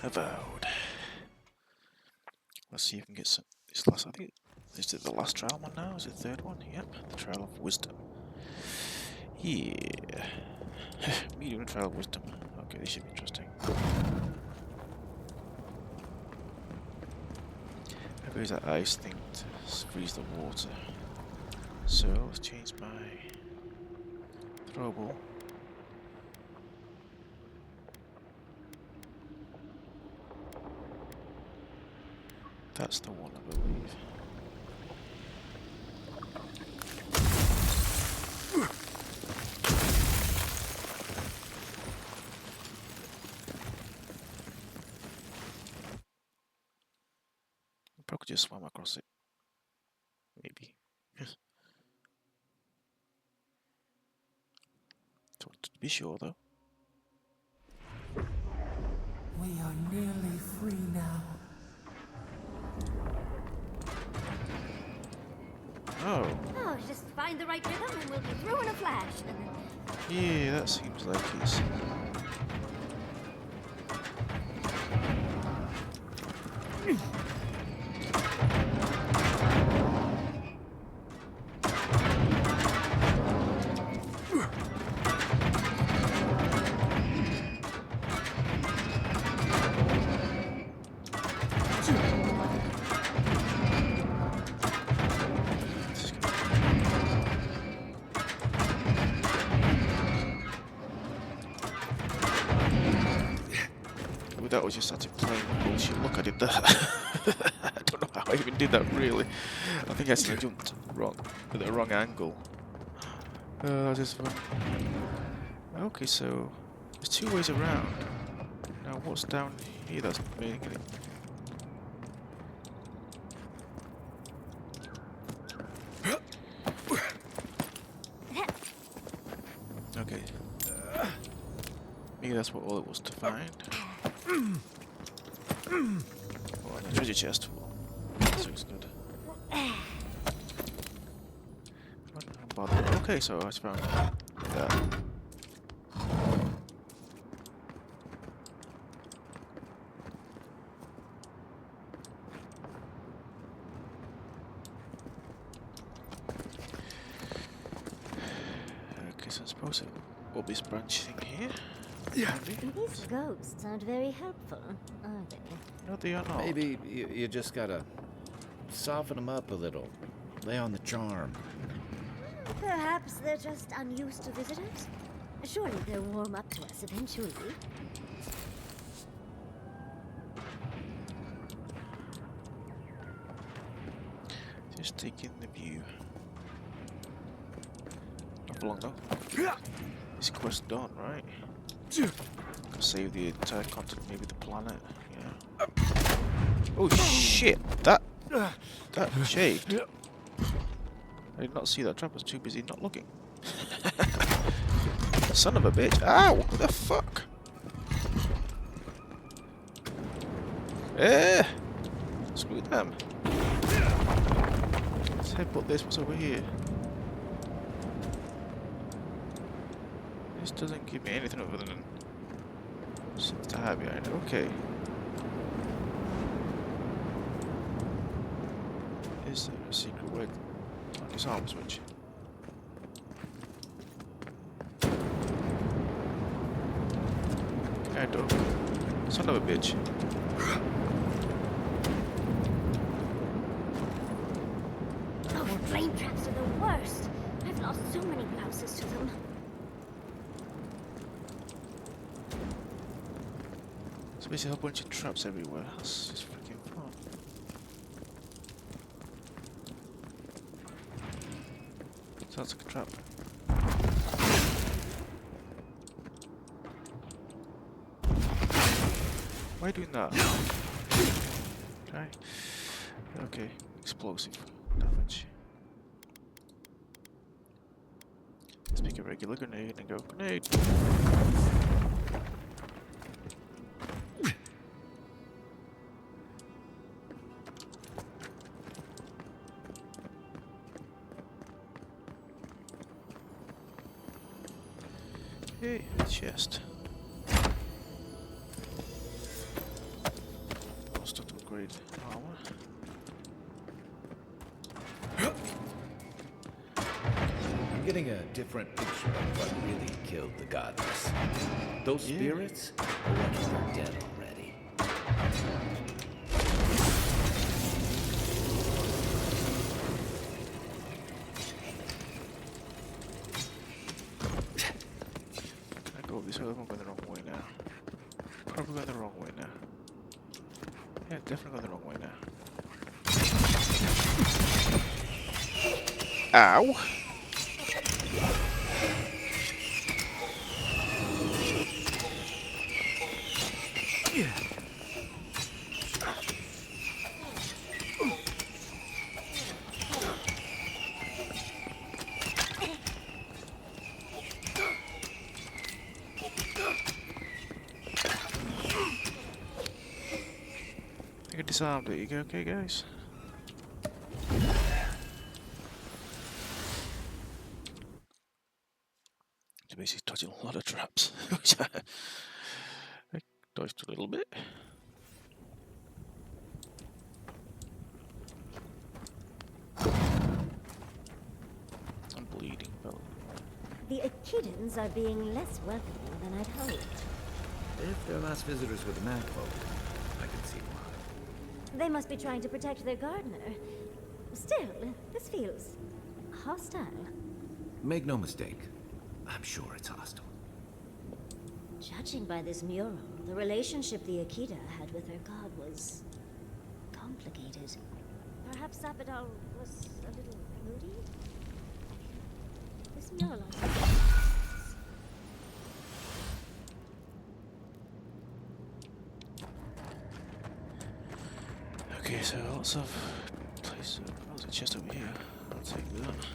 Avowed. Let's see if we can get some. This last, I think, is it the last trial one now? Is it the third one? Yep, the trial of wisdom. Yeah. Medium trial of wisdom. Okay, this should be interesting. Maybe use that ice thing to freeze the water. So let's change my throwable. That's the one, I believe. Probably just swam across it. Maybe. Don't be sure though. We are nearly free now. Oh. Oh, just find the right rhythm and we'll be through in a flash. Yeah, that seems like it's... That was just such a plain bullshit. Look, I did that. I don't know how I even did that, really. I think I actually jumped wrong, at the wrong angle. That's just fun. Okay, so there's two ways around. Now, what's down here that's making it? Okay. Maybe that's what all it was to find. Oh, the treasure chest. This looks good. Not bothered. Okay, so I found that. Okay, so I suppose it will be branching here. Yeah. These ghosts aren't very helpful, are they? No, they are not. Maybe you just gotta soften them up a little. Lay on the charm. Perhaps they're just unused to visitors. Surely they'll warm up to us eventually. Just taking the view. Not for long though. This quest done, right? Save the entire continent, maybe the planet. Yeah. Oh shit! That shaved. I did not see that trap. I was too busy not looking. Son of a bitch! Ow! What the fuck? Screw them. Let's headbutt this. What's over here? This doesn't give me anything other than something to have behind it. Okay. Is there a secret way on this arm switch? I don't. Son of a bitch. Oh, flame traps are the worst. I've lost so many blouses to them. So basically a whole bunch of traps everywhere. That's just freaking fun. Sounds like a trap. Why are you doing that? Try. Okay, explosive damage. Let's make a regular grenade and go grenade. Hey, chest. upgrade armor. I'm getting a different picture of what really killed the goddess. Those Yeah. spirits are lucky they're dead already. Can I go this way? I'm going the wrong way now. Probably going the wrong way now. Yeah, definitely going the wrong way now. Ow! I get disarmed. There you go, okay, guys. It's basically touching a lot of traps, which I dodged a little bit. I'm bleeding, but The Echidans are being less welcoming than I'd hoped. If their last visitors were the Mad Folk, I can see why. They must be trying to protect their gardener. Still, this feels hostile. Make no mistake, I'm sure it's hostile. Judging by this mural, the relationship the Akita had with her god was complicated. Perhaps Sapidal was a little moody? This mural on okay, so lots of places. Oh, there's a chest over here. I'll take that.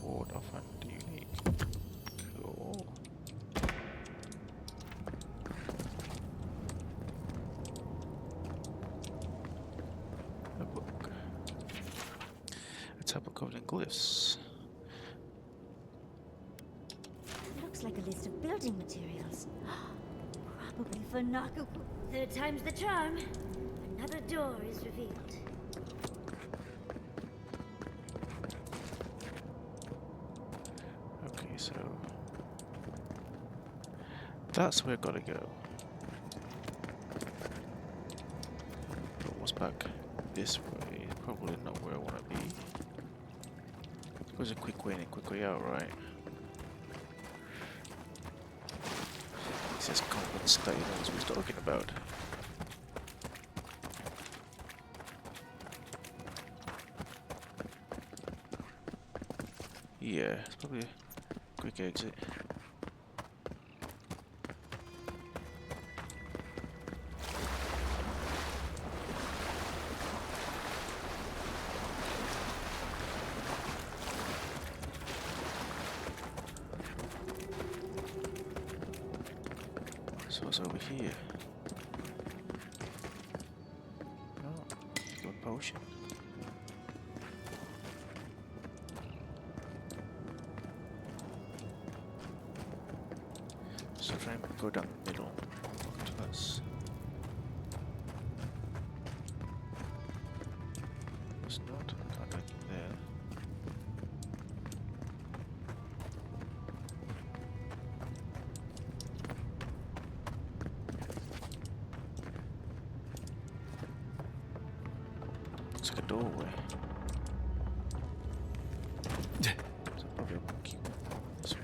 Ward off and unique. Cool. A book. A tablet covered in glyphs. looks like a list of building materials. Probably for Naku. Third time's the charm. Another door is revealed. Okay, so that's where I gotta go. But what's back this way? Probably not where I want to be. There's a quick way in and a quick way out, right? It says confidence that he knows what he's talking about. Yeah, it's probably a quick exit. So what's over here? Oh, good potion. So try and go down the middle. Look to us. It's not. Can't go there. Looks like a doorway. So probably a monkey this way.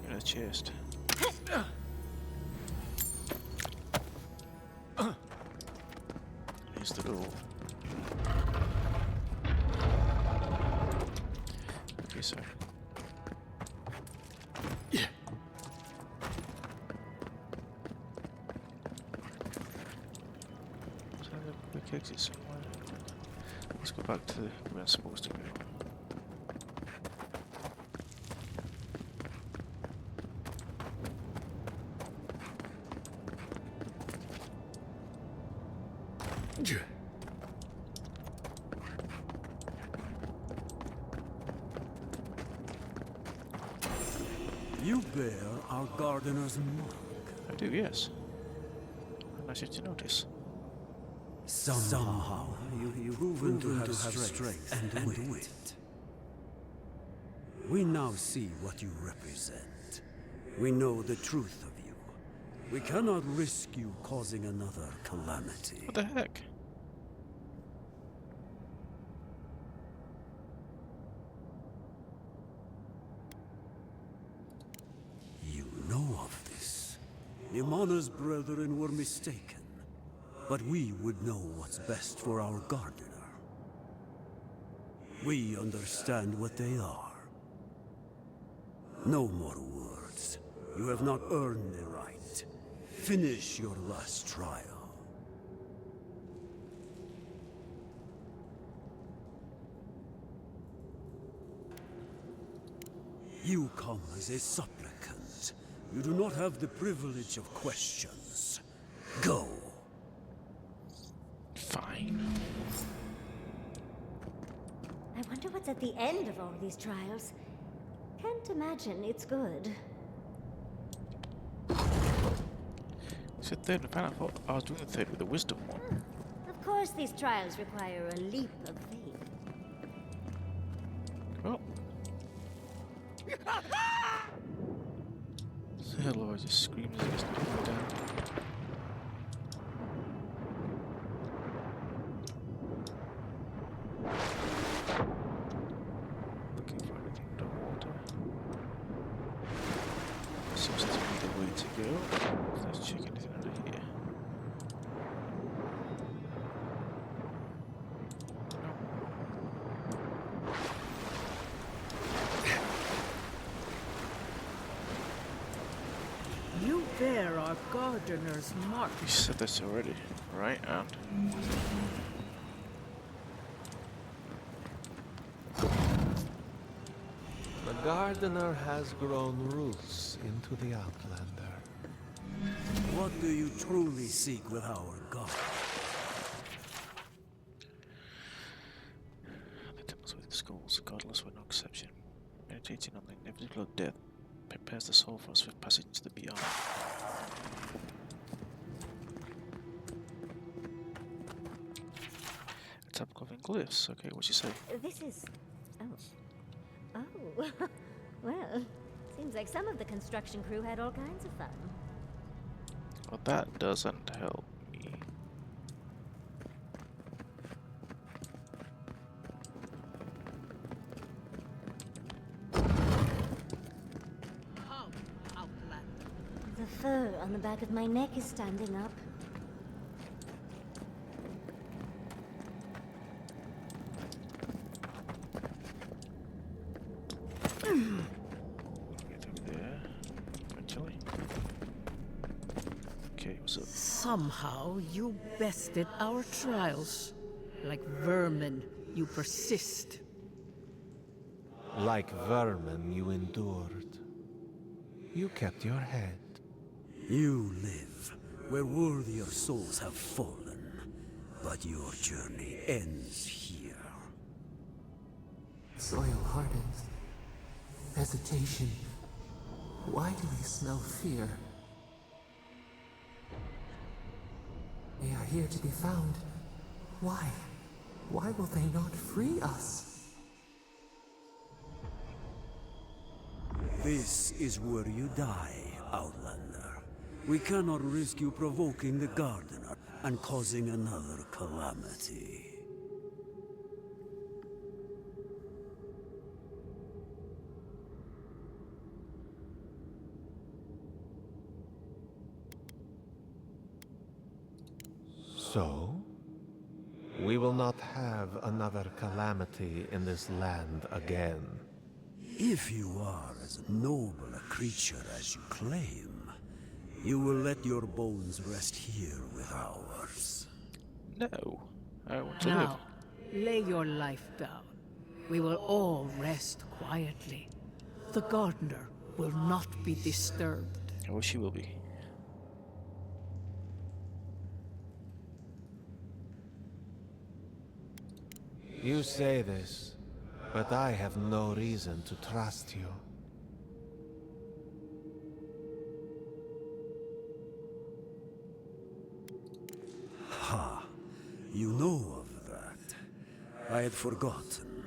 In a chest. Here's the door. Okay, so. So there's a quick exit somewhere. Let's go back to where I'm supposed to go. You bear our gardener's mark. I do, yes. Nice to notice. Somehow you've proven to have strength and wit. We now see what you represent. We know the truth of you. We cannot risk you causing another calamity. What the heck? You know of this. Imana's brethren were mistaken. But we would know what's best for our gardener. We understand what they are. No more words. You have not earned the right. Finish your last trial. You come as a supplicant. You do not have the privilege of questions. Go. Fine. I wonder what's at the end of all these trials. Can't imagine it's good. It's a third and I thought I was doing the third with the wisdom one. Of course these trials require a leap of faith. Well. Otherwise just screams as it gets knocked down. Looking for anything underwater. Seems to be the way to go. Let's check anything under here. You bear our gardener's mark. We said this already, right? And The gardener has grown roots into the Outlander. What do you truly seek with our God? the temples with the skulls, godless were no exception. Meditating on the inevitable of death prepares the soul for a swift passage to the beyond. A tap covering glyphs. Okay, what'd you say? This is... Oh. Oh. Well, seems like some of the construction crew had all kinds of fun. Well, that doesn't help me. Come, Outlander. The fur on the back of my neck is standing up. Get over there. Eventually. Okay, what's up? Somehow you bested our trials. Like vermin, you persist. Like vermin, you endured. You kept your head. You live where worthier souls have fallen, but your journey ends here. Soil hardens. Hesitation. Why do we smell fear? They are here to be found. Why? Why will they not free us? This is where you die, Outlander. We cannot risk you provoking the Gardener and causing another calamity. So, we will not have another calamity in this land again. If you are as noble a creature as you claim, you will let your bones rest here with ours. No. I want to live. Now, lay your life down. We will all rest quietly. The gardener will not be disturbed. I wish he will be. You say this, but I have no reason to trust you. Ha! You know of that. I had forgotten.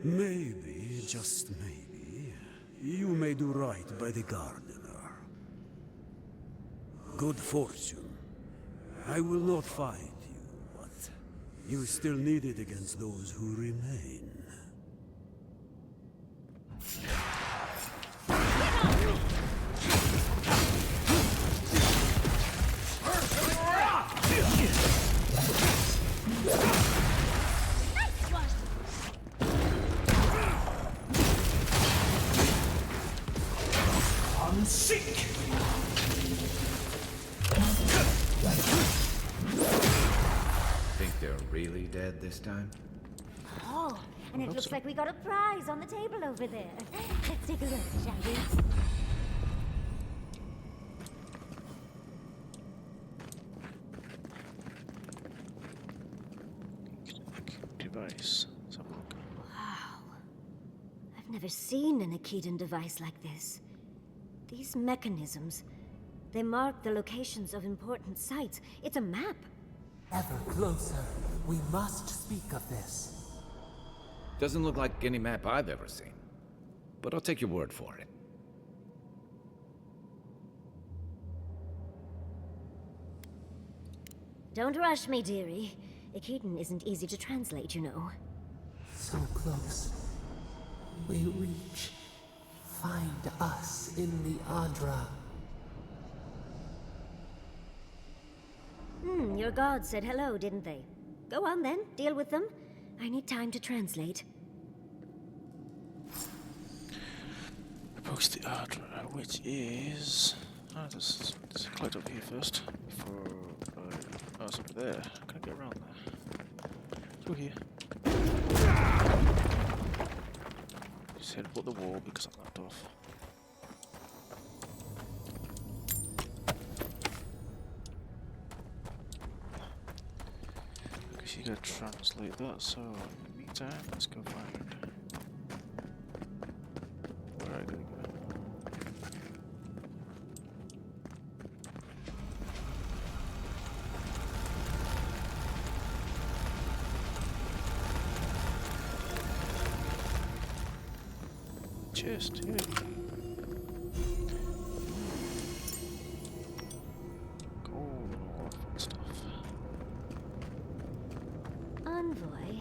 Maybe, just maybe, you may do right by the gardener. Good fortune. I will not fight you, but you still need it against those who remain. Think they're really dead this time? Oh, and it looks like we got a prize on the table over there. Let's take a look, shall we? Device. Let's have a look. Wow. I've never seen an Akitan device like this. These mechanisms, they mark the locations of important sites. It's a map. Ever closer. We must speak of this. Doesn't look like any map I've ever seen. But I'll take your word for it. Don't rush me, dearie. Akitan isn't easy to translate, you know. So close. We reach. Find us in the Adra. Your gods said hello, didn't they? Go on then, deal with them. I need time to translate. Post the Ardra, which is... Oh, there's a cloud over here first. Before I... Oh, it's over there. Can I get around there? Through here. Just headbutt the wall because I'm knocked off. I guess you gotta translate that, so in the meantime, let's go find... Where I gotta go. Chest, yeah. Gold and all that fun stuff. Envoy,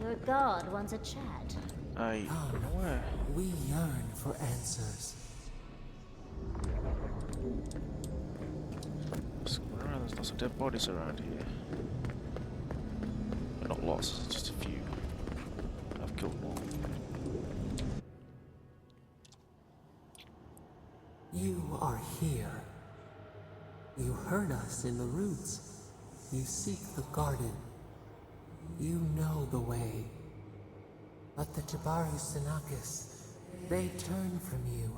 your god wants a chat. I Come. don't know where. We yearn for answers. What's going around? There's lots of dead bodies around here. Well, not lots, just a few. I've killed them all. You are here. You heard us in the roots. You seek the garden. You know the way. But the Jabari Senakis, they turn from you.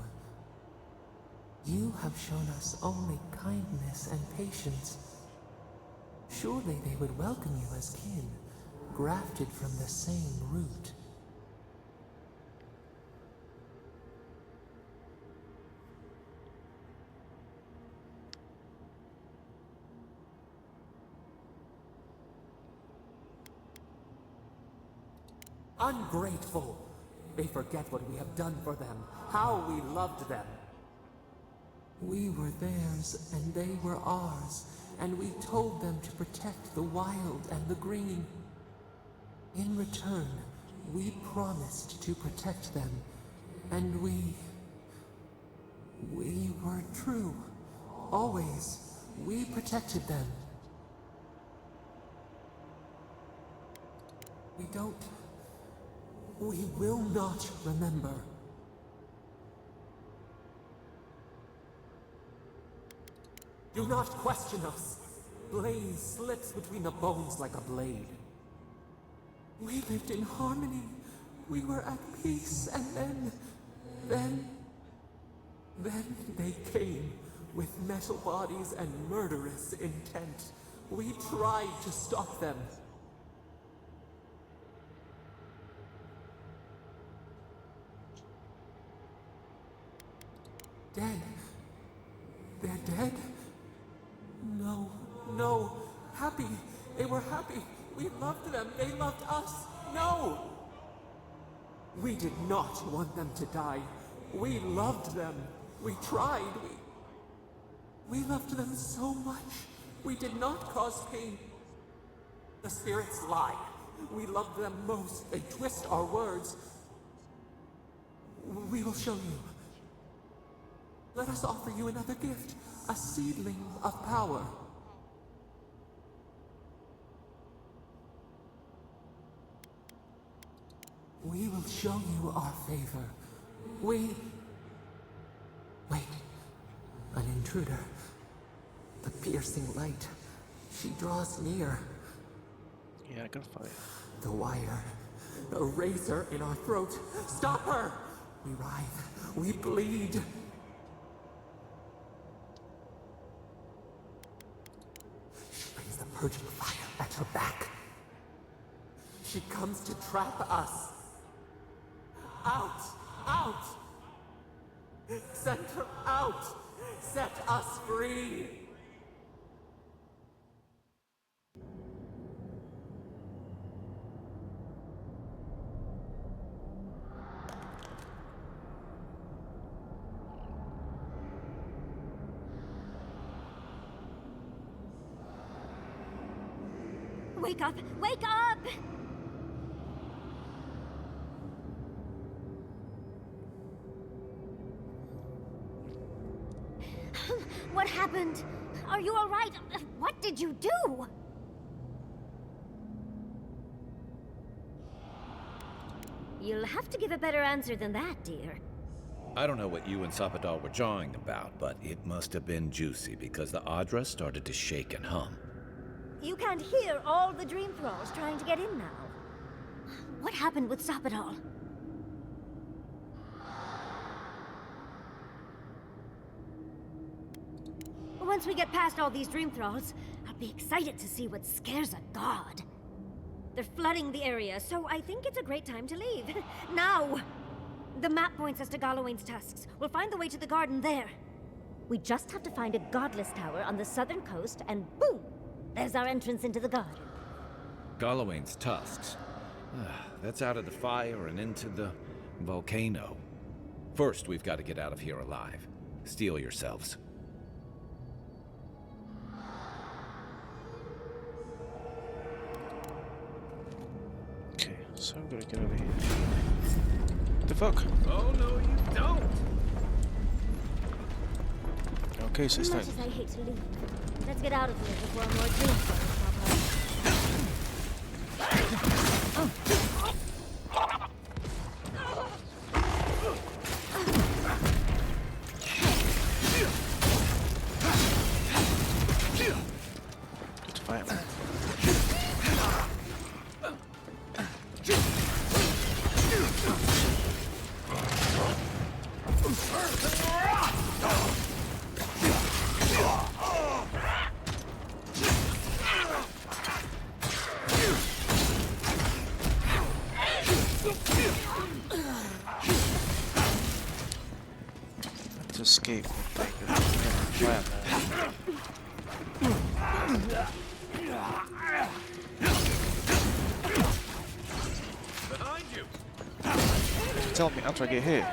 You have shown us only kindness and patience. Surely they would welcome you as kin, grafted from the same root. Ungrateful! They forget what we have done for them, how we loved them. We were theirs, and they were ours, and we told them to protect the wild and the green. In return, we promised to protect them, and we were true. Always, we protected them. We will not remember. Do not question us. Blaze slips between the bones like a blade. We lived in harmony. We were at peace, and then they came with metal bodies and murderous intent. We tried to stop them. dead. They're dead? No, no. Happy. They were happy. We loved them. They loved us. No! We did not want them to die. We loved them. We tried. We loved them so much. We did not cause pain. The spirits lie. We love them most. They twist our words. We will show you. Let us offer you another gift. A seedling of power. We will show you our favor. Wait. An intruder. The piercing light. She draws near. Yeah, I gotta fight. The wire. The razor in our throat. Stop her! We writhe. We bleed. She brings the purging fire at her back. She comes to trap us. Out! Out! Send her out! Set us free! Wake up! Wake up! What happened? Are you all right? What did you do? You'll have to give a better answer than that, dear. I don't know what you and Sapadal were jawing about, but it must have been juicy because the Adra started to shake and hum. You can't hear all the dream thralls trying to get in now. What happened with Sapadal? Once we get past all these dream thralls, I'll be excited to see what scares a god. They're flooding the area, so I think it's a great time to leave. Now! The map points us to Gallowayne's tusks. We'll find the way to the garden there. We just have to find a godless tower on the southern coast, and boom! There's our entrance into the garden. Gallowayne's tusks. That's out of the fire and into the volcano. First, we've got to get out of here alive. Steel yourselves. Okay, so I'm gonna get over here. What the fuck? Oh, no, you don't! Okay, so As it's much time. as I hate to leave, let's get out of here before more dream thralls pop up. Let's fight him. To escape the plan. Behind you! Tell me after I get hit.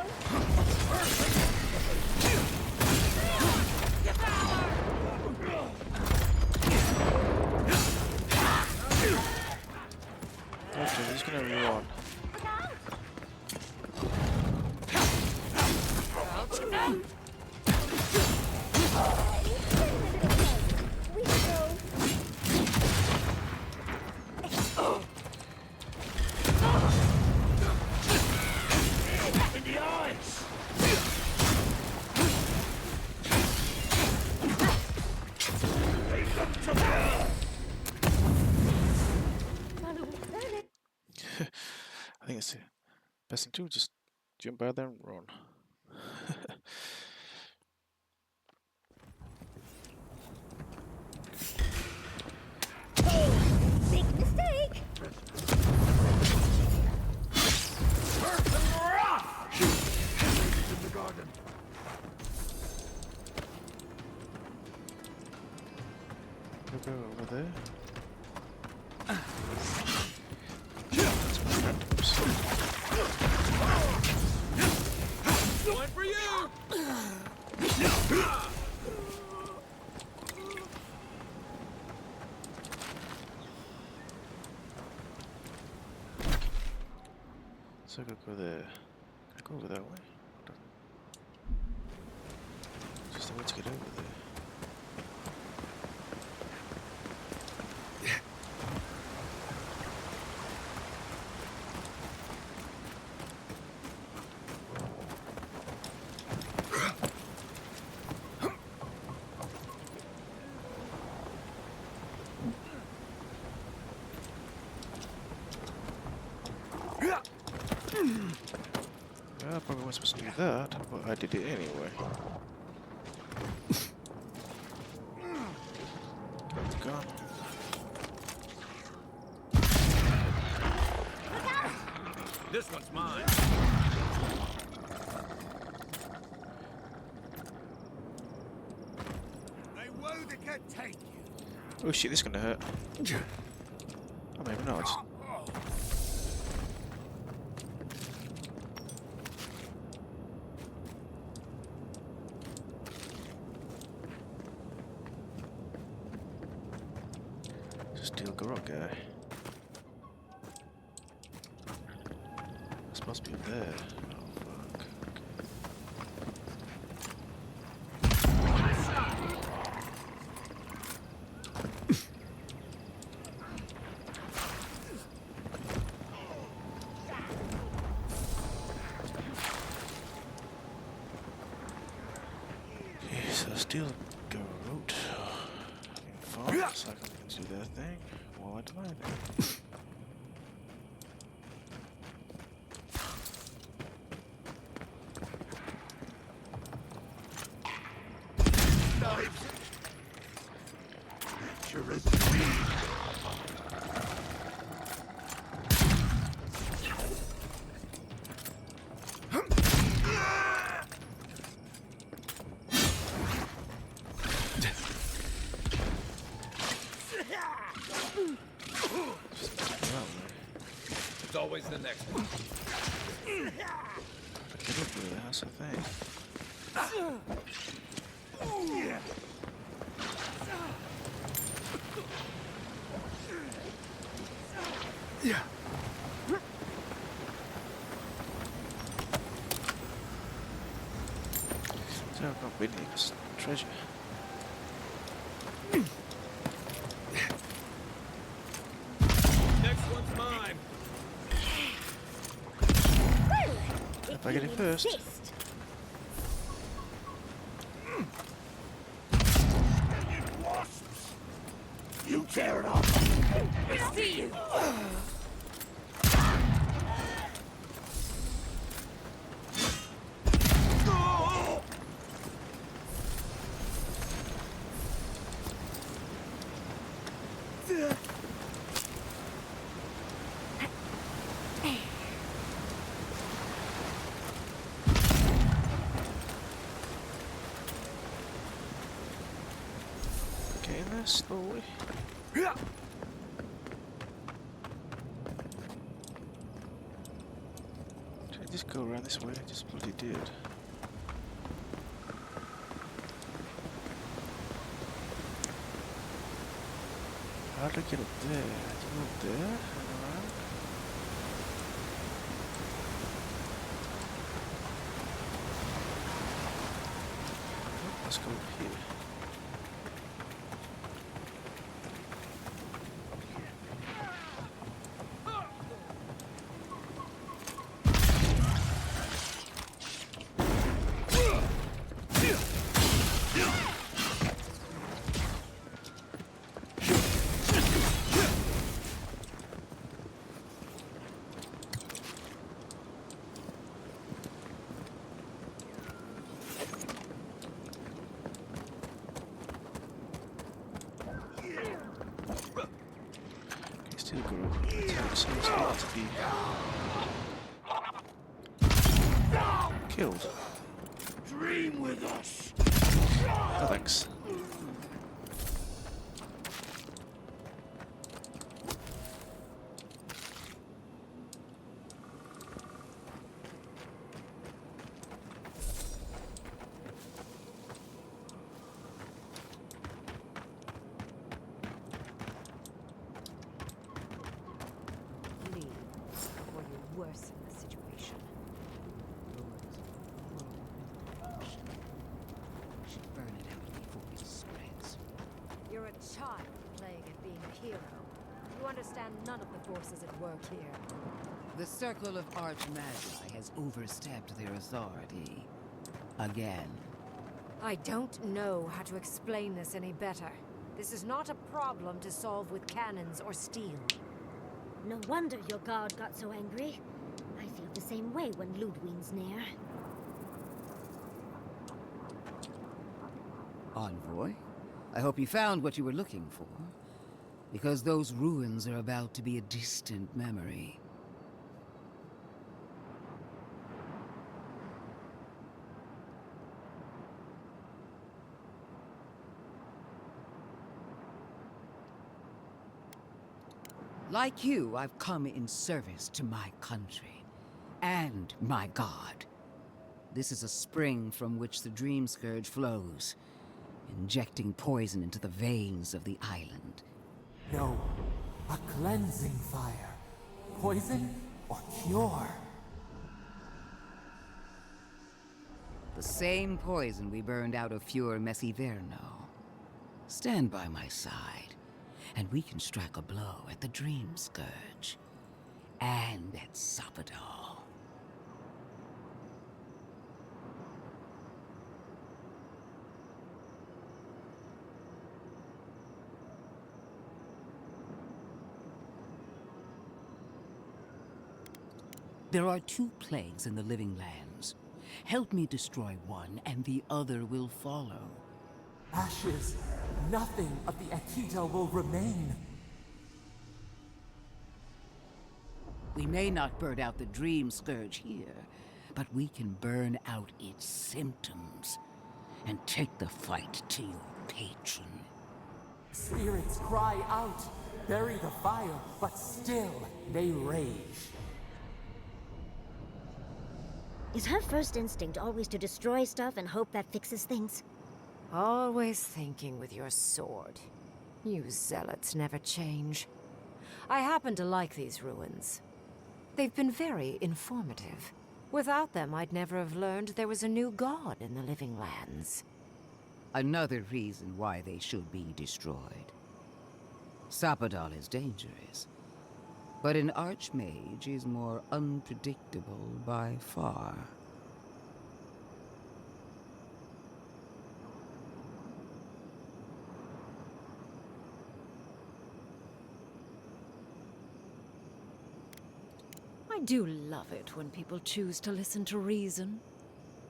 Okay, we're just gonna run. We go. I think it's the best thing to do, just jump out there and run. Big mistake. Should I go over there? One for you! So I gotta go there. I go over that way. Just a way to get over there. I probably wasn't supposed to do that, but I did it anyway. It's gone. This one's mine. Oh shit, this is gonna hurt. Oh, maybe not. Steel garage guy. This must be up there. Oh fuck. Okay, so steel garage. So I can do that thing while I divide it. It's always the next one. Get up there, that's the thing. Yeah. So I've got Whitney because treasure. Next one's mine. If I get it first. You tear it off. I see you. Getting there slowly. Did I just go around this way? I just bloody did. How did I get up there? Did I go up there? And around? Oh, let's go up here. Still grow. It seems hard to be killed. Dream with us. Oh, thanks. child playing at being a hero. You understand none of the forces at work here. The Circle of Archmagi has overstepped their authority. Again. I don't know how to explain this any better. This is not a problem to solve with cannons or steel. No wonder your guard got so angry. I feel the same way when Ludwig's near. Envoy, I hope you found what you were looking for. Because those ruins are about to be a distant memory. Like you, I've come in service to my country. And my god. This is a spring from which the Dream Scourge flows, injecting poison into the veins of the island. No, a cleansing fire. Poison or cure? The same poison we burned out of Fure Messiverno. Stand by my side, and we can strike a blow at the Dream Scourge. And at Sapadal. There are two plagues in the Living Lands. Help me destroy one, and the other will follow. Ashes. Nothing of the Akita will remain. We may not burn out the Dream Scourge here, but we can burn out its symptoms and take the fight to your patron. Spirits cry out, bury the fire, but still they rage. Is her first instinct always to destroy stuff and hope that fixes things? Always thinking with your sword. You zealots never change. I happen to like these ruins. They've been very informative. Without them, I'd never have learned there was a new god in the Living Lands. Another reason why they should be destroyed. Sapadal is dangerous, but an Archmage is more unpredictable by far. I do love it when people choose to listen to reason.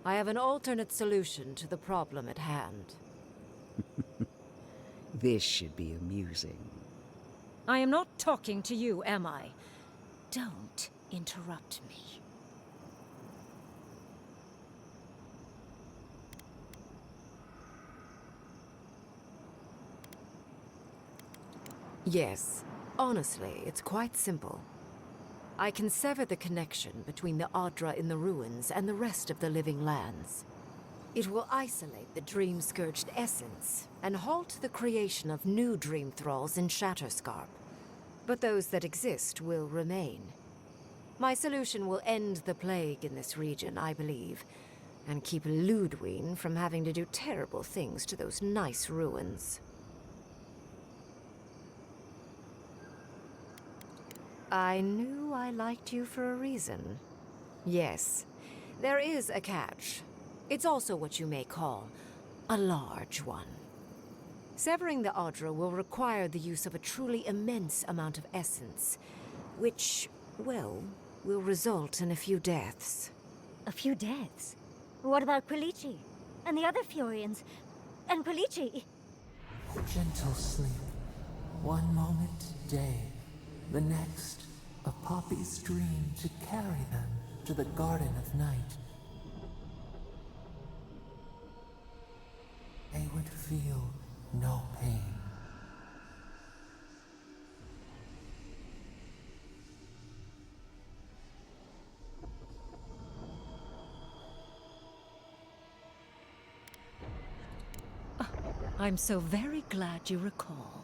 I have an alternate solution to the problem at hand. This should be amusing. I am not talking to you, am I? Don't interrupt me. Yes, honestly, it's quite simple. I can sever the connection between the Adra in the ruins and the rest of the Living Lands. It will isolate the dream-scourged essence and halt the creation of new dream thralls in Shatterscarp. But those that exist will remain. My solution will end the plague in this region, I believe, and keep Ludwig from having to do terrible things to those nice ruins. I knew I liked you for a reason. Yes, there is a catch. It's also what you may call a large one. Severing the Adra will require the use of a truly immense amount of essence, which, well, will result in a few deaths. A few deaths? What about Quilici? And the other Furians? And Quilici? Gentle sleep. One moment day, the next, a poppy's dream to carry them to the Garden of Night. They would feel no pain. I'm so very glad you recall.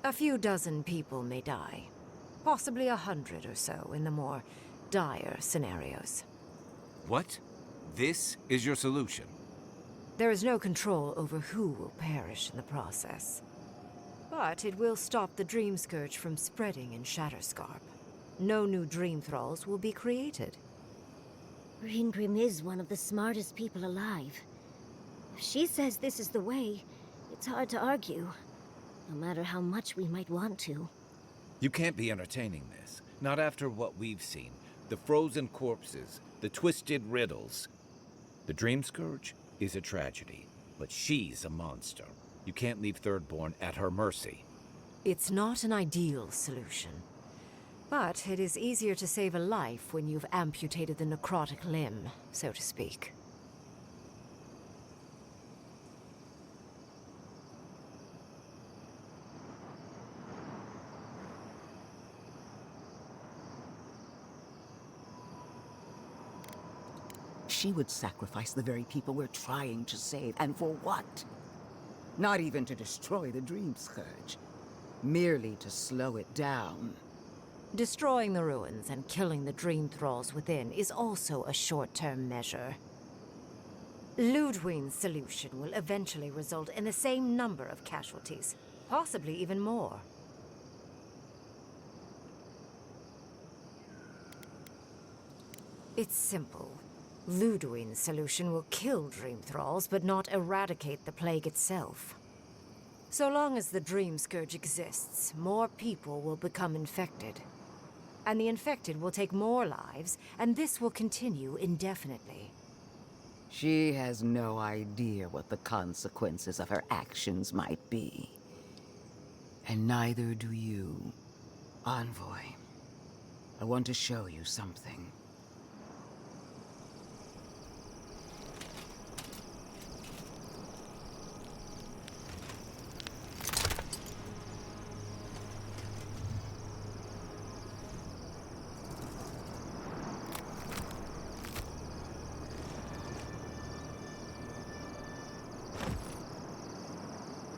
A few dozen people may die. Possibly 100 or so in the more dire scenarios. What? This is your solution? There is no control over who will perish in the process. But it will stop the Dream Scourge from spreading in Shatterscarp. No new Dream Thralls will be created. Reingrim is one of the smartest people alive. If she says this is the way, it's hard to argue. No matter how much we might want to. You can't be entertaining this. Not after what we've seen. The frozen corpses, the twisted riddles. The Dream Scourge is a tragedy, but she's a monster. You can't leave Thirdborn at her mercy. It's not an ideal solution. But it is easier to save a life when you've amputated the necrotic limb, so to speak. She would sacrifice the very people we're trying to save, and for what? Not even to destroy the Dream Scourge. Merely to slow it down. Destroying the ruins and killing the Dream Thralls within is also a short-term measure. Ludwig's solution will eventually result in the same number of casualties, possibly even more. It's simple. Ludwig's solution will kill Dream Thralls, but not eradicate the plague itself. So long as the Dream Scourge exists, more people will become infected. And the infected will take more lives, and this will continue indefinitely. She has no idea what the consequences of her actions might be. And neither do you. Envoy, I want to show you something.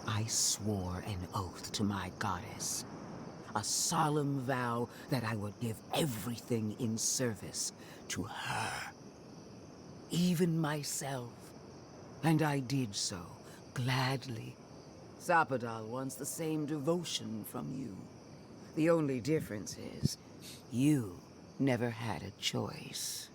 I swore an oath to my goddess. A solemn vow that I would give everything in service to her. Even myself. And I did so, gladly. Sapadal wants the same devotion from you. The only difference is, you never had a choice.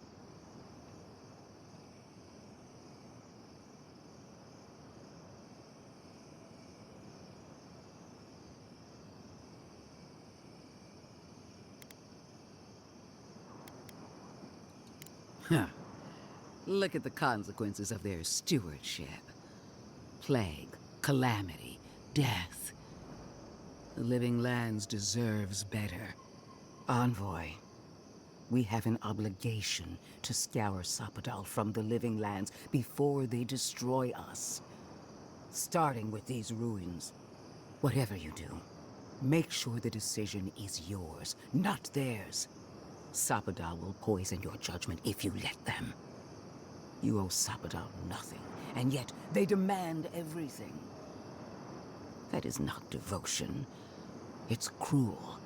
Huh. Look at the consequences of their stewardship. Plague, calamity, death. The Living Lands deserves better. Envoy, we have an obligation to scour Sapadal from the Living Lands before they destroy us. Starting with these ruins. Whatever you do, make sure the decision is yours, not theirs. Sapadal will poison your judgment if you let them. You owe Sapadal nothing, and yet they demand everything. That is not devotion. It's cruel.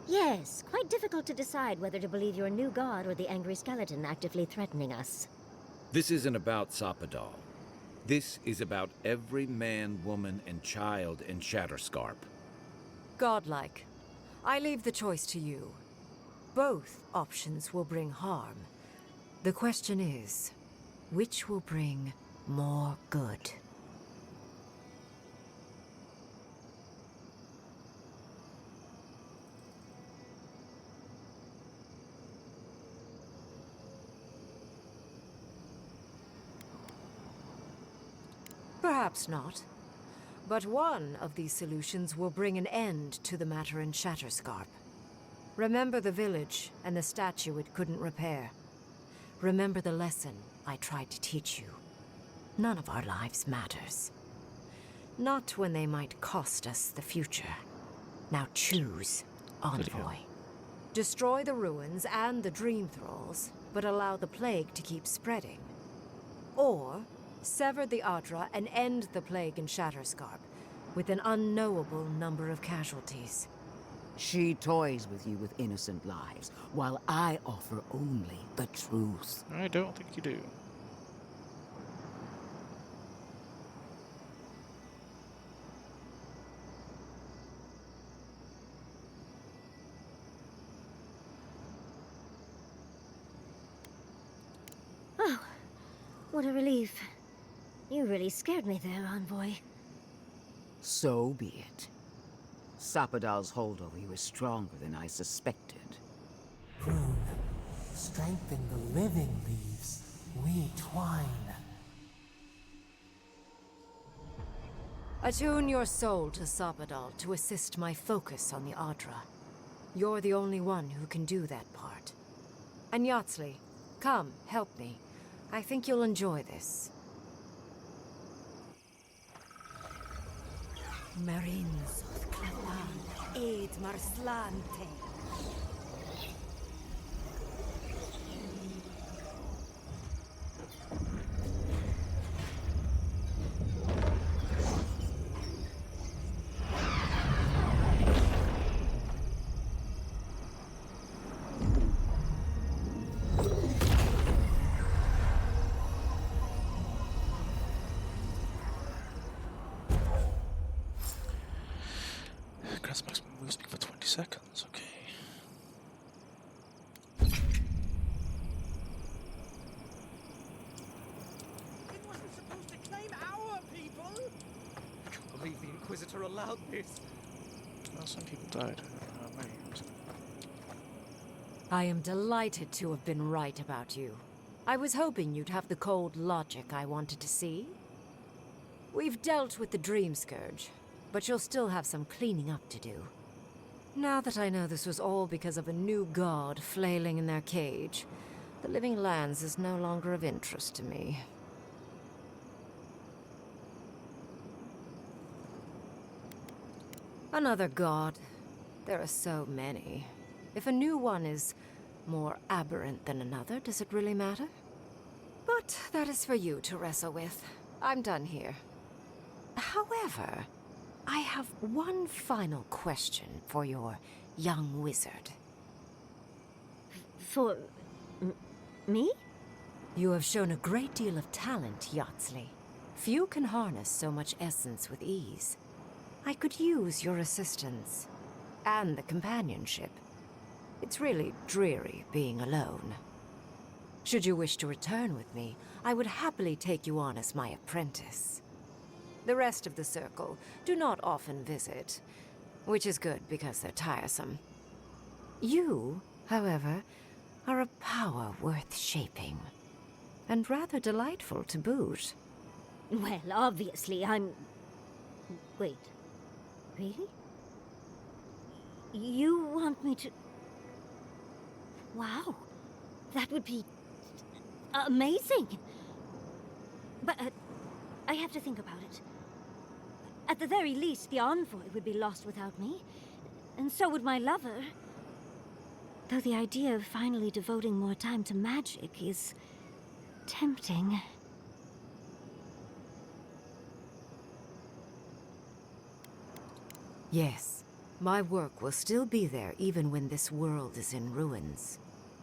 Yes, quite difficult to decide whether to believe your new god or the angry skeleton actively threatening us. This isn't about Sapadal. This is about every man, woman, and child in Shatterscarp. Godlike. I leave the choice to you. Both options will bring harm. The question is, which will bring more good? Perhaps not. But one of these solutions will bring an end to the matter in Shatterscarp. Remember the village and the statue it couldn't repair. Remember the lesson I tried to teach you. None of our lives matters. Not when they might cost us the future. Now choose, Envoy. Destroy the ruins and the Dream Thralls, but allow the plague to keep spreading. Or sever the Adra and end the plague in Shatterscarp, with an unknowable number of casualties. She toys with you with innocent lives, while I offer only the truth. I don't think you do. Oh, what a relief. You really scared me there, Envoy. So be it. Sapadal's hold over you is stronger than I suspected. Rune, strengthen the living leaves. We twine. Attune your soul to Sapadal to assist my focus on the Adra. You're the only one who can do that part. And Yatsley, come, help me. I think you'll enjoy this. Marins of Clavan, Aid Marslante. Grants maximum move speed for 20 seconds, okay. It wasn't supposed to claim our people! I can't believe the Inquisitor allowed this. Well, some people died. Many. I am delighted to have been right about you. I was hoping you'd have the cold logic I wanted to see. We've dealt with the Dream Scourge, but you'll still have some cleaning up to do. Now that I know this was all because of a new god flailing in their cage, the Living Lands is no longer of interest to me. Another god. There are so many. If a new one is more aberrant than another, does it really matter? But that is for you to wrestle with. I'm done here. However, I have one final question for your young wizard. For... me? You have shown a great deal of talent, Yatsley. Few can harness so much essence with ease. I could use your assistance. And the companionship. It's really dreary being alone. Should you wish to return with me, I would happily take you on as my apprentice. The rest of the circle do not often visit, which is good because they're tiresome. You, however, are a power worth shaping, and rather delightful to boot. Well, obviously, I'm... Wait. Really? You want me to... Wow. That would be... amazing! But, I have to think about it. At the very least, the Envoy would be lost without me. And so would my lover. Though the idea of finally devoting more time to magic is... tempting. Yes, my work will still be there even when this world is in ruins.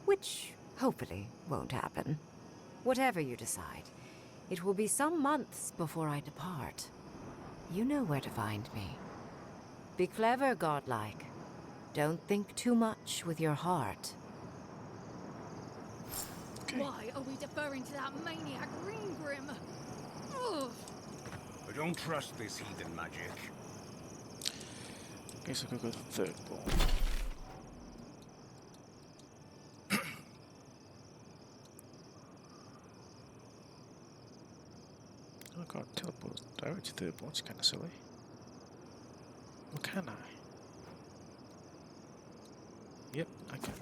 Which, hopefully, won't happen. Whatever you decide, it will be some months before I depart. You know where to find me. Be clever, godlike. Don't think too much with your heart. Why are we deferring to that maniac Ringgrim? Ugh. I don't trust this heathen magic. Guess I could go to the third ball. Oh god, teleport direct to third ball, it's kinda silly. Or can I? Yep, I can.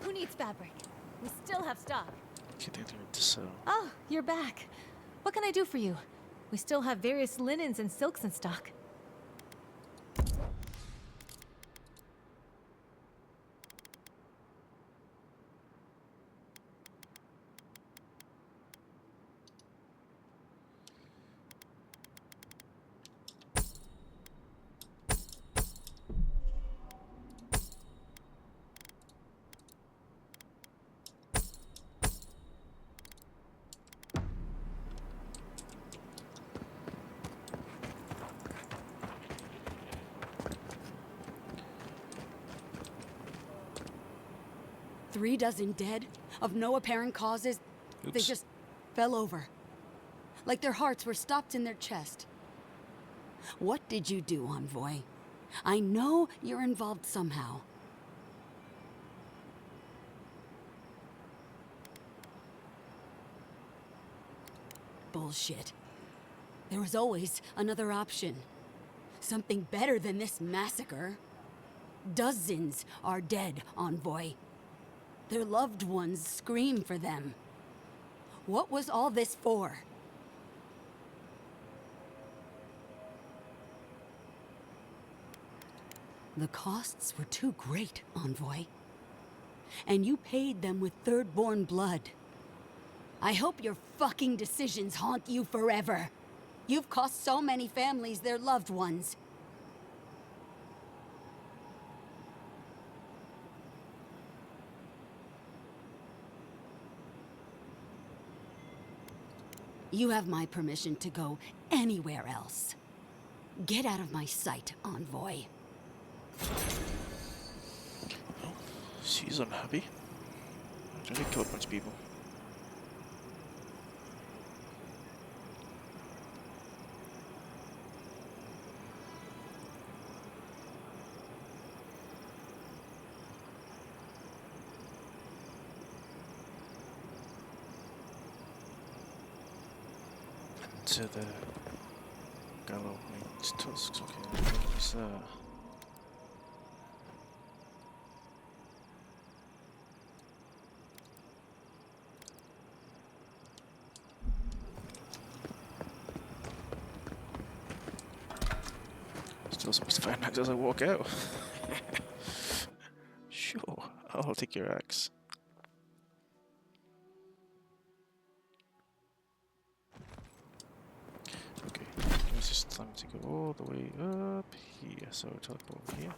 Who needs fabric? We still have stock. Continuing to sew. Oh, you're back. What can I do for you? We still have various linens and silks in stock. 3 dozen dead, of no apparent causes. They Oops. just fell over. Like their hearts were stopped in their chest. What did you do, Envoy? I know you're involved somehow. Bullshit. There was always another option. Something better than this massacre. Dozens are dead, Envoy. Their loved ones scream for them. What was all this for? The costs were too great, Envoy. And you paid them with third-born blood. I hope your fucking decisions haunt you forever. You've cost so many families their loved ones. You have my permission to go anywhere else. Get out of my sight, Envoy. Oh, she's unhappy. Trying to kill a bunch of people. To the Gallow Wings tusks. Okay, what's that? Still supposed to find axe as I walk out. Sure, I'll take your axe. Okay, it's just time to go all the way up here. So teleport over here.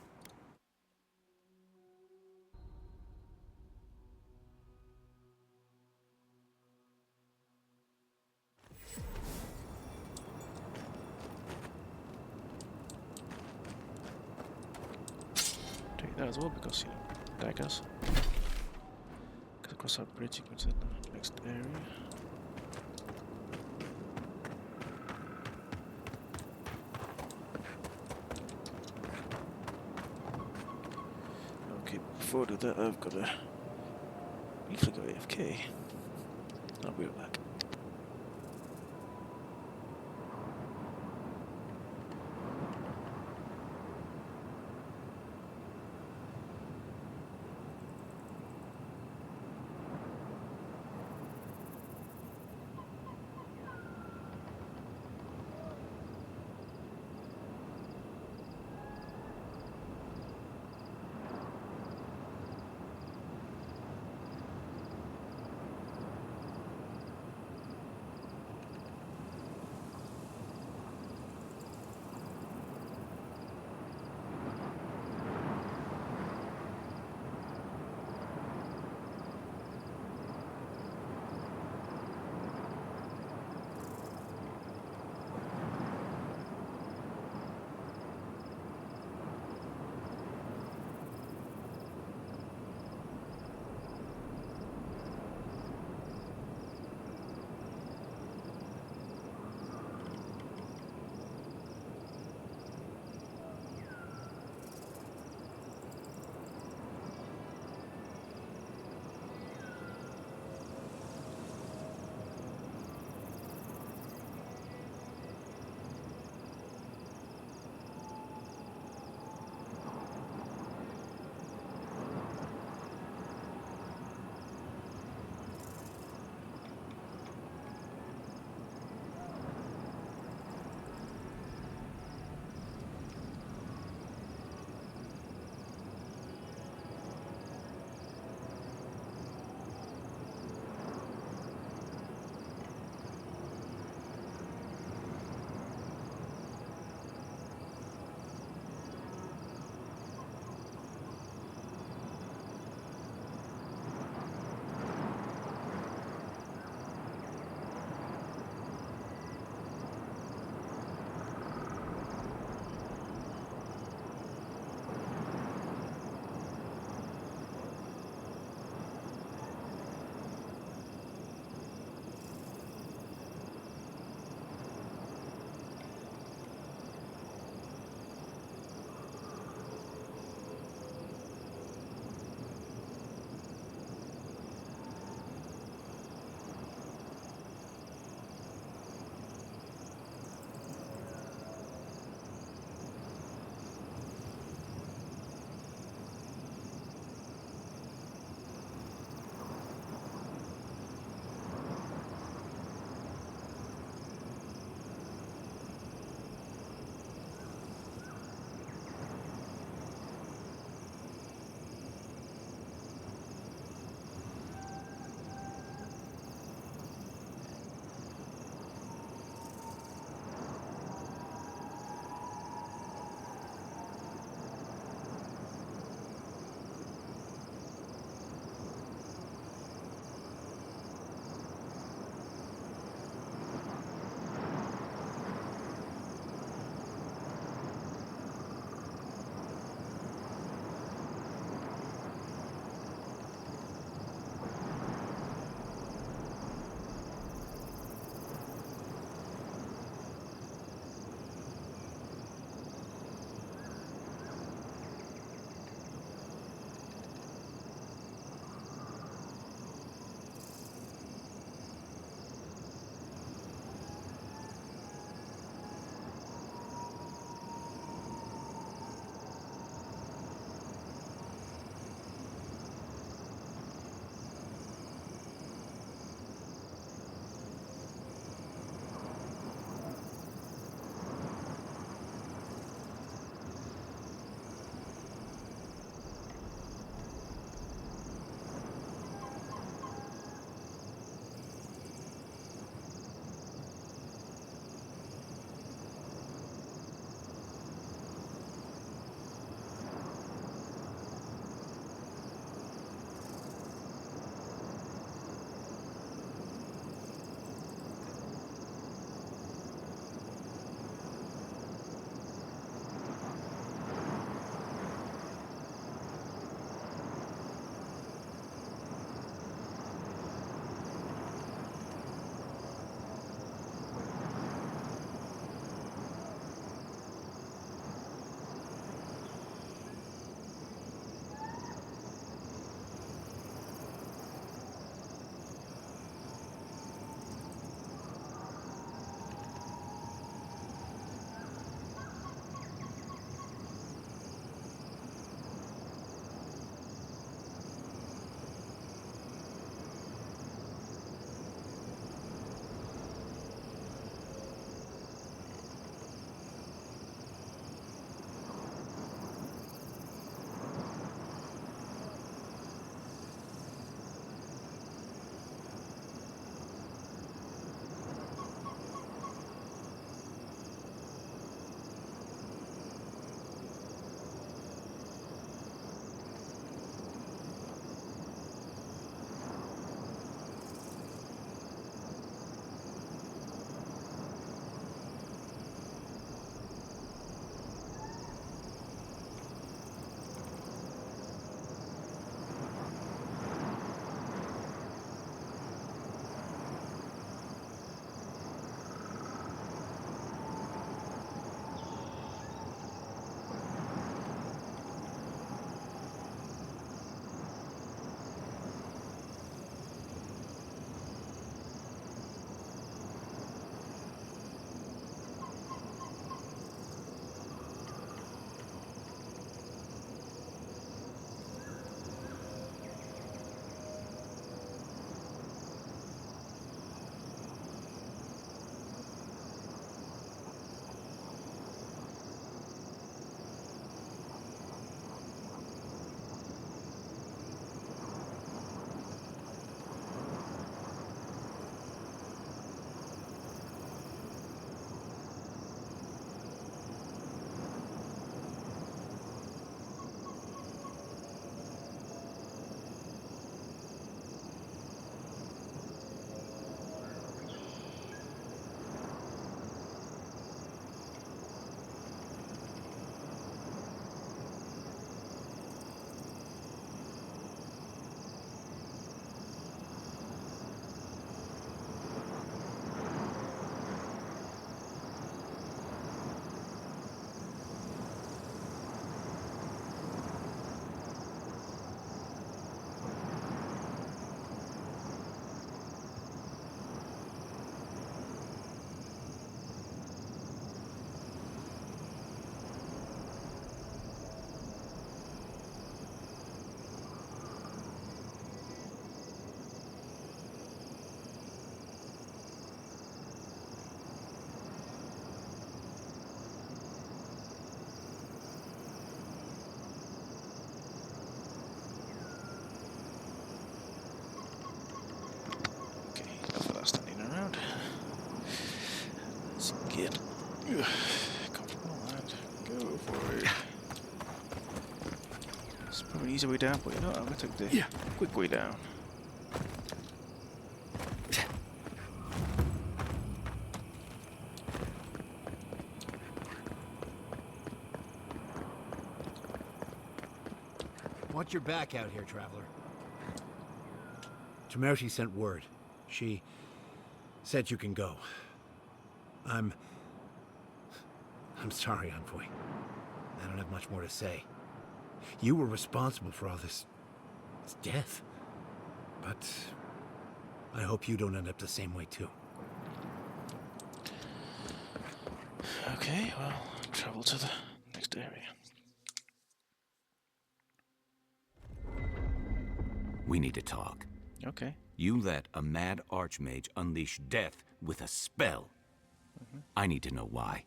Take that as well because you know, daggers. Because across that bridge you go to the next area. Okay, before I do that, I've got to briefly go AFK. I'll be right back. It's probably an easy way down, but you know what? I'm gonna take the quick way down. Watch your back out here, traveler. Temerity sent word. She said you can go. I'm sorry, Envoy. I don't have much more to say. You were responsible for all this death. But I hope you don't end up the same way, too. Okay, well, travel to the next area. We need to talk. Okay. You let a mad archmage unleash death with a spell. I need to know why.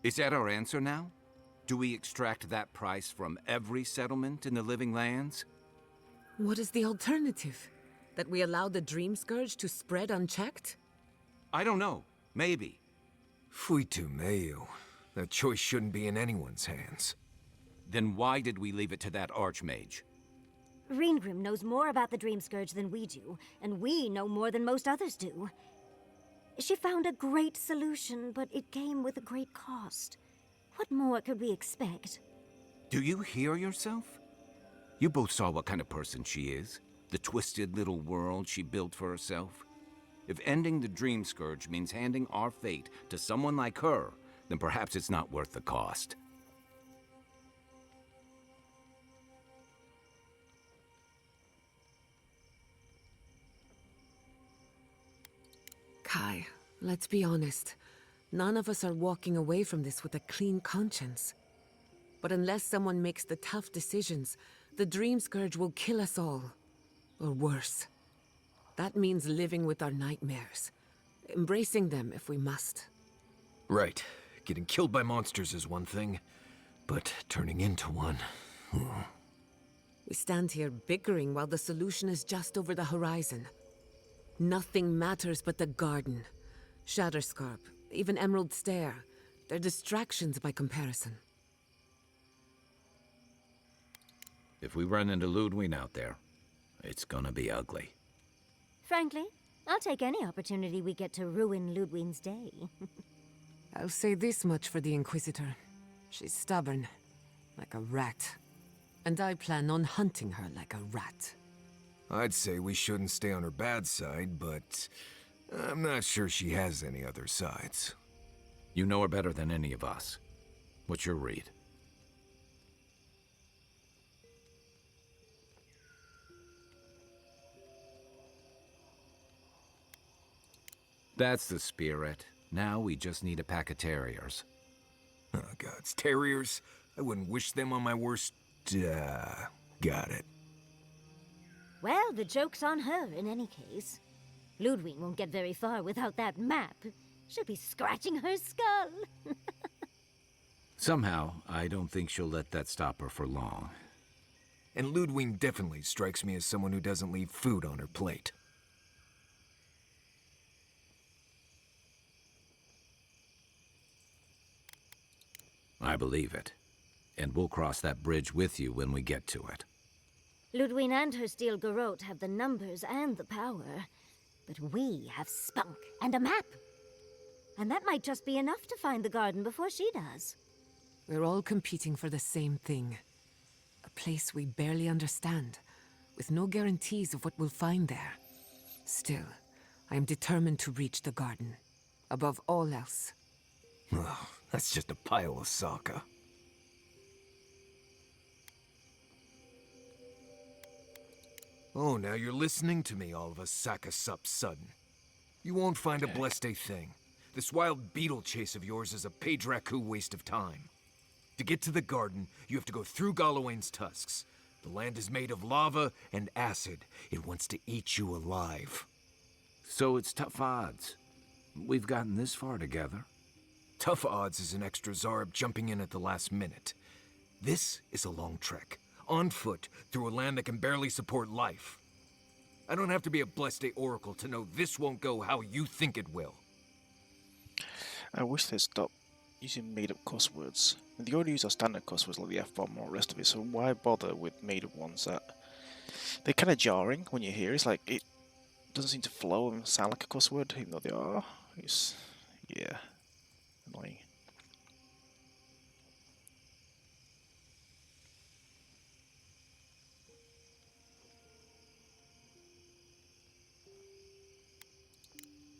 Is that our answer now? Do we extract that price from every settlement in the Living Lands? What is the alternative? That we allow the Dream Scourge to spread unchecked? I don't know. Maybe. Fuitu meio. That choice shouldn't be in anyone's hands. Then why did we leave it to that archmage? Reengrim knows more about the Dream Scourge than we do, and we know more than most others do. She found a great solution, but it came with a great cost. What more could we expect? Do you hear yourself? You both saw what kind of person she is. The twisted little world she built for herself. If ending the Dream Scourge means handing our fate to someone like her, then perhaps it's not worth the cost. Kai, let's be honest. None of us are walking away from this with a clean conscience. But unless someone makes the tough decisions, the Dream Scourge will kill us all. Or worse. That means living with our nightmares. Embracing them if we must. Right. Getting killed by monsters is one thing, but turning into one... We stand here bickering while the solution is just over the horizon. Nothing matters but the garden. Shatterscarp, even Emerald Stair. They're distractions by comparison. If we run into Ludwig out there, it's gonna be ugly. Frankly, I'll take any opportunity we get to ruin Ludwig's day. I'll say this much for the Inquisitor. She's stubborn, like a rat. And I plan on hunting her like a rat. I'd say we shouldn't stay on her bad side, but I'm not sure she has any other sides. You know her better than any of us. What's your read? That's the spirit. Now we just need a pack of terriers. Oh, gods, terriers? I wouldn't wish them on my worst... got it. Well, the joke's on her in any case. Ludwig won't get very far without that map. She'll be scratching her skull. Somehow, I don't think she'll let that stop her for long. And Ludwig definitely strikes me as someone who doesn't leave food on her plate. I believe it. And we'll cross that bridge with you when we get to it. Ludwig and her steel garrote have the numbers and the power. But we have spunk and a map. And that might just be enough to find the garden before she does. We're all competing for the same thing. A place we barely understand, with no guarantees of what we'll find there. Still, I am determined to reach the garden. Above all else. Oh, that's just a pile of Sokka. Oh, now you're listening to me, all of a sack of sup sudden. You won't find a blessed thing. This wild beetle chase of yours is a page-raku waste of time. To get to the garden, you have to go through Galawain's tusks. The land is made of lava and acid. It wants to eat you alive. So it's tough odds. We've gotten this far together. Tough odds is an extra Zarb jumping in at the last minute. This is a long trek. on foot, through a land that can barely support life. I don't have to be a Blessed Oracle to know this won't go how you think it will. I wish they'd stop using made-up cuss words. And they already use our standard cuss words like the F-bomb and all the rest of it, so why bother with made-up ones that... They're kind of jarring when you hear it. It's like, it doesn't seem to flow and sound like a cuss word, even though they are. It's... yeah. Annoying.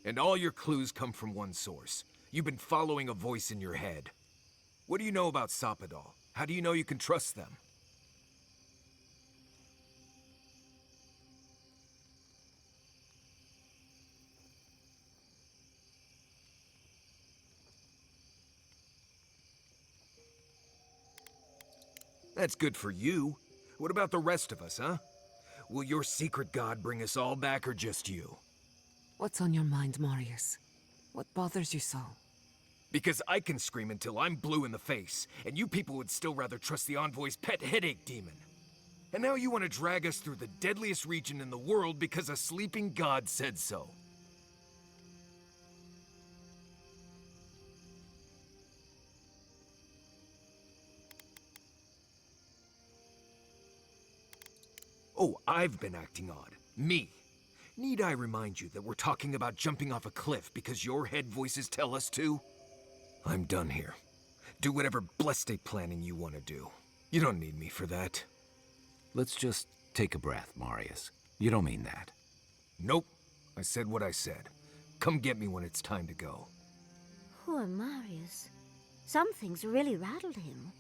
And all your clues come from one source. You've been following a voice in your head. What do you know about Sapadal? How do you know you can trust them? That's good for you. What about the rest of us, huh? Will your secret god bring us all back, or just you? What's on your mind, Marius? What bothers you so? Because I can scream until I'm blue in the face, and you people would still rather trust the Envoy's pet headache demon. And now you want to drag us through the deadliest region in the world because a sleeping god said so. Oh, I've been acting odd. Me. Need I remind you that we're talking about jumping off a cliff because your head voices tell us to? I'm done here. Do whatever blessed planning you want to do. You don't need me for that. Let's just take a breath, Marius. You don't mean that. Nope. I said what I said. Come get me when it's time to go. Poor Marius. Something's really rattled him.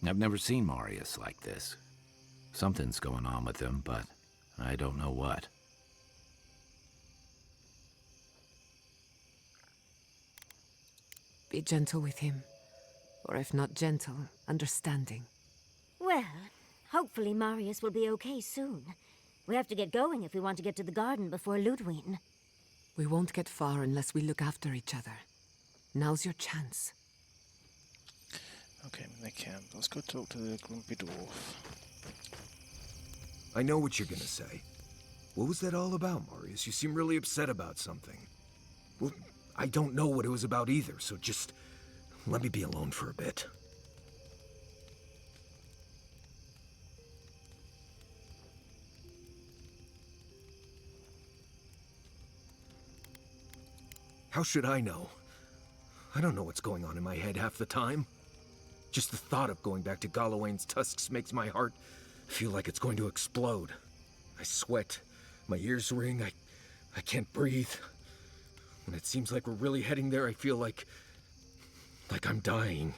I've never seen Marius like this. Something's going on with him, but I don't know what. Be gentle with him. Or if not gentle, understanding. Well, hopefully Marius will be okay soon. We have to get going if we want to get to the garden before Ludwig. We won't get far unless we look after each other. Now's your chance. Okay, they can. Let's go talk to the grumpy dwarf. I know what you're gonna say. What was that all about, Marius? You seem really upset about something. Well, I don't know what it was about either, so just let me be alone for a bit. How should I know? I don't know what's going on in my head half the time. Just the thought of going back to Galawain's tusks makes my heart feel like it's going to explode. I sweat, my ears ring, I can't breathe. When it seems like we're really heading there, I feel like I'm dying.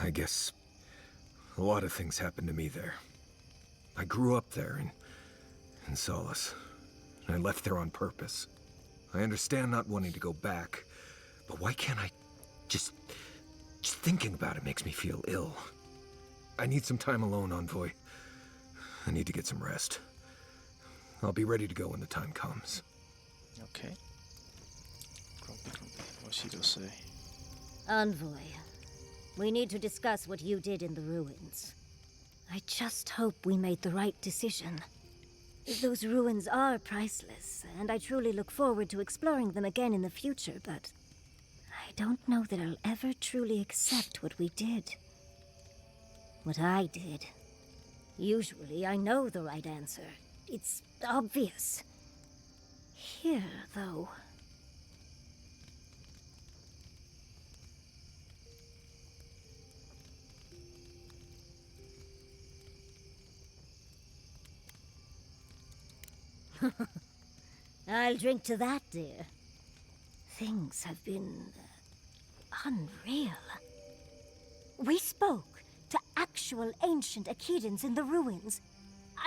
I guess a lot of things happened to me there. I grew up there in Solace, and I left there on purpose. I understand not wanting to go back, but why can't I just thinking about it makes me feel ill. I need some time alone, Envoy. I need to get some rest. I'll be ready to go when the time comes. Okay. Grumpy. What's he gonna say? Envoy, we need to discuss what you did in the ruins. I just hope we made the right decision. Those ruins are priceless, and I truly look forward to exploring them again in the future, but I don't know that I'll ever truly accept what we did. What I did. Usually I know the right answer. It's obvious. Here, though... I'll drink to that, dear. Things have been... unreal. We spoke to actual ancient Akedans in the ruins.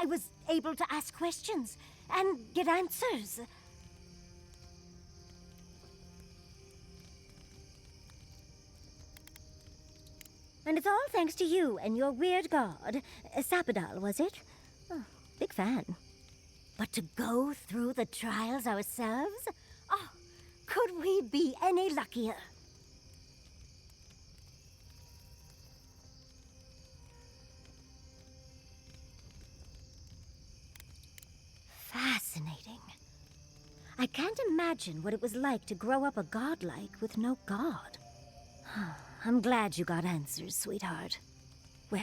I was able to ask questions and get answers. And it's all thanks to you and your weird god. Sapadal, was it? Oh, big fan. But to go through the trials ourselves? Oh, Could we be any luckier? Fascinating. I can't imagine what it was like to grow up a godlike with no god. I'm glad you got answers, sweetheart. Well,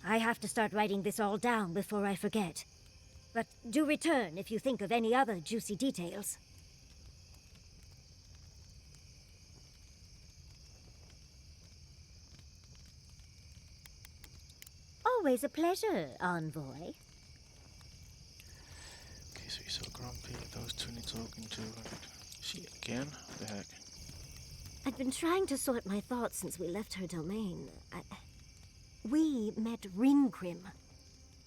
I have to start writing this all down before I forget. But do return if you think of any other juicy details. Always a pleasure, Envoy. Okay, so he's so grumpy. Those two need talking to. She again? What the heck? I've been trying to sort my thoughts since we left her domain. We met Ringrim.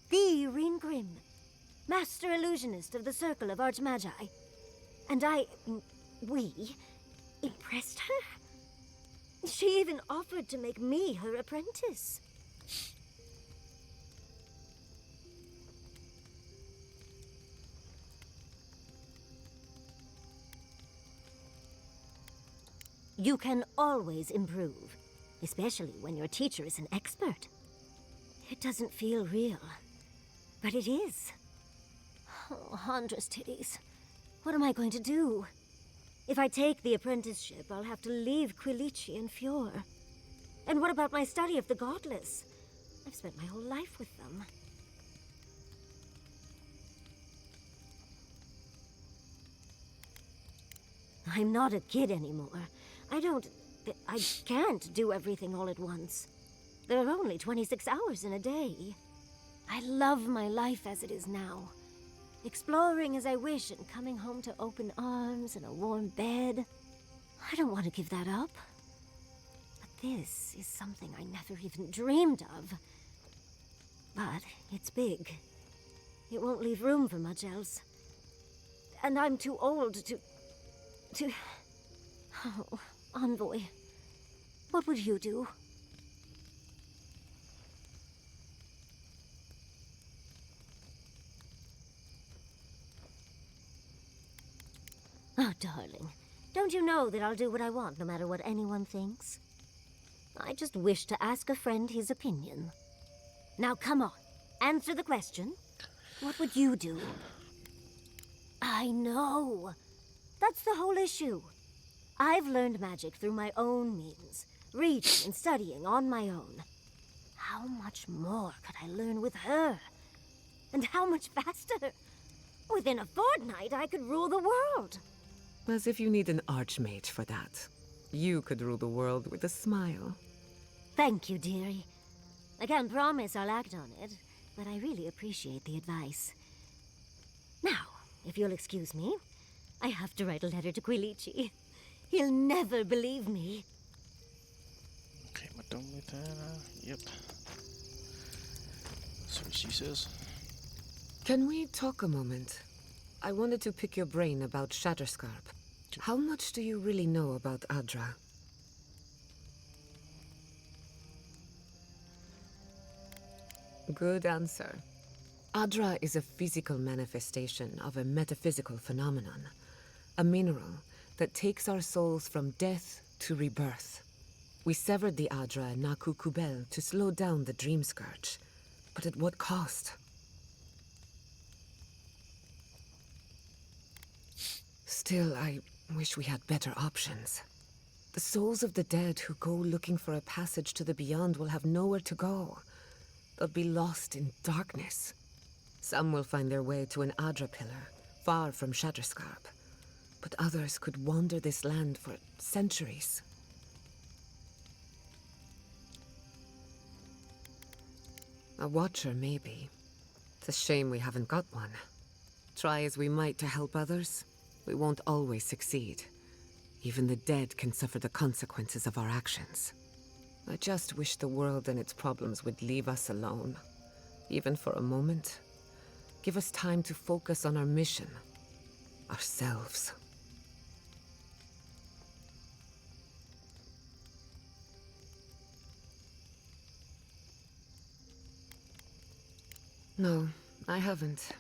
The Ringrim. Master illusionist of the Circle of Archmagi. And we impressed her? She even offered to make me her apprentice. You can always improve, especially when your teacher is an expert. It doesn't feel real, but it is. Oh, Handra's titties. What am I going to do? If I take the apprenticeship, I'll have to leave Quilici and Fjord. And what about my study of the Godless? I've spent my whole life with them. I'm not a kid anymore. I can't do everything all at once. There are only 26 hours in a day. I love my life as it is now. Exploring as I wish and coming home to open arms and a warm bed. I don't want to give that up. But this is something I never even dreamed of. But it's big. It won't leave room for much else. And I'm too old to... Oh, Envoy. What would you do? Oh, darling. Don't you know that I'll do what I want, no matter what anyone thinks? I just wish to ask a friend his opinion. Now, come on. Answer the question. What would you do? I know. That's the whole issue. I've learned magic through my own means, reading and studying on my own. How much more could I learn with her? And how much faster? Within a fortnight, I could rule the world. As if you need an archmage for that. You could rule the world with a smile. Thank you, dearie. I can't promise I'll act on it, but I really appreciate the advice. Now, if you'll excuse me, I have to write a letter to Quilici. He'll never believe me. Okay, am I done with that? Yep. That's what she says. Can we talk a moment? I wanted to pick your brain about Shatterscarp. How much do you really know about Adra? Good answer. Adra is a physical manifestation of a metaphysical phenomenon. A mineral that takes our souls from death to rebirth. We severed the Adra and Naku Kubel to slow down the Dream Scourge. But at what cost? Still, I wish we had better options. The souls of the dead who go looking for a passage to the beyond will have nowhere to go. They'll be lost in darkness. Some will find their way to an Adra pillar, far from Shatterscarp. But others could wander this land for centuries. A watcher, maybe. It's a shame we haven't got one. Try as we might to help others, we won't always succeed. Even the dead can suffer the consequences of our actions. I just wish the world and its problems would leave us alone. Even for a moment. Give us time to focus on our mission. Ourselves. No, I haven't.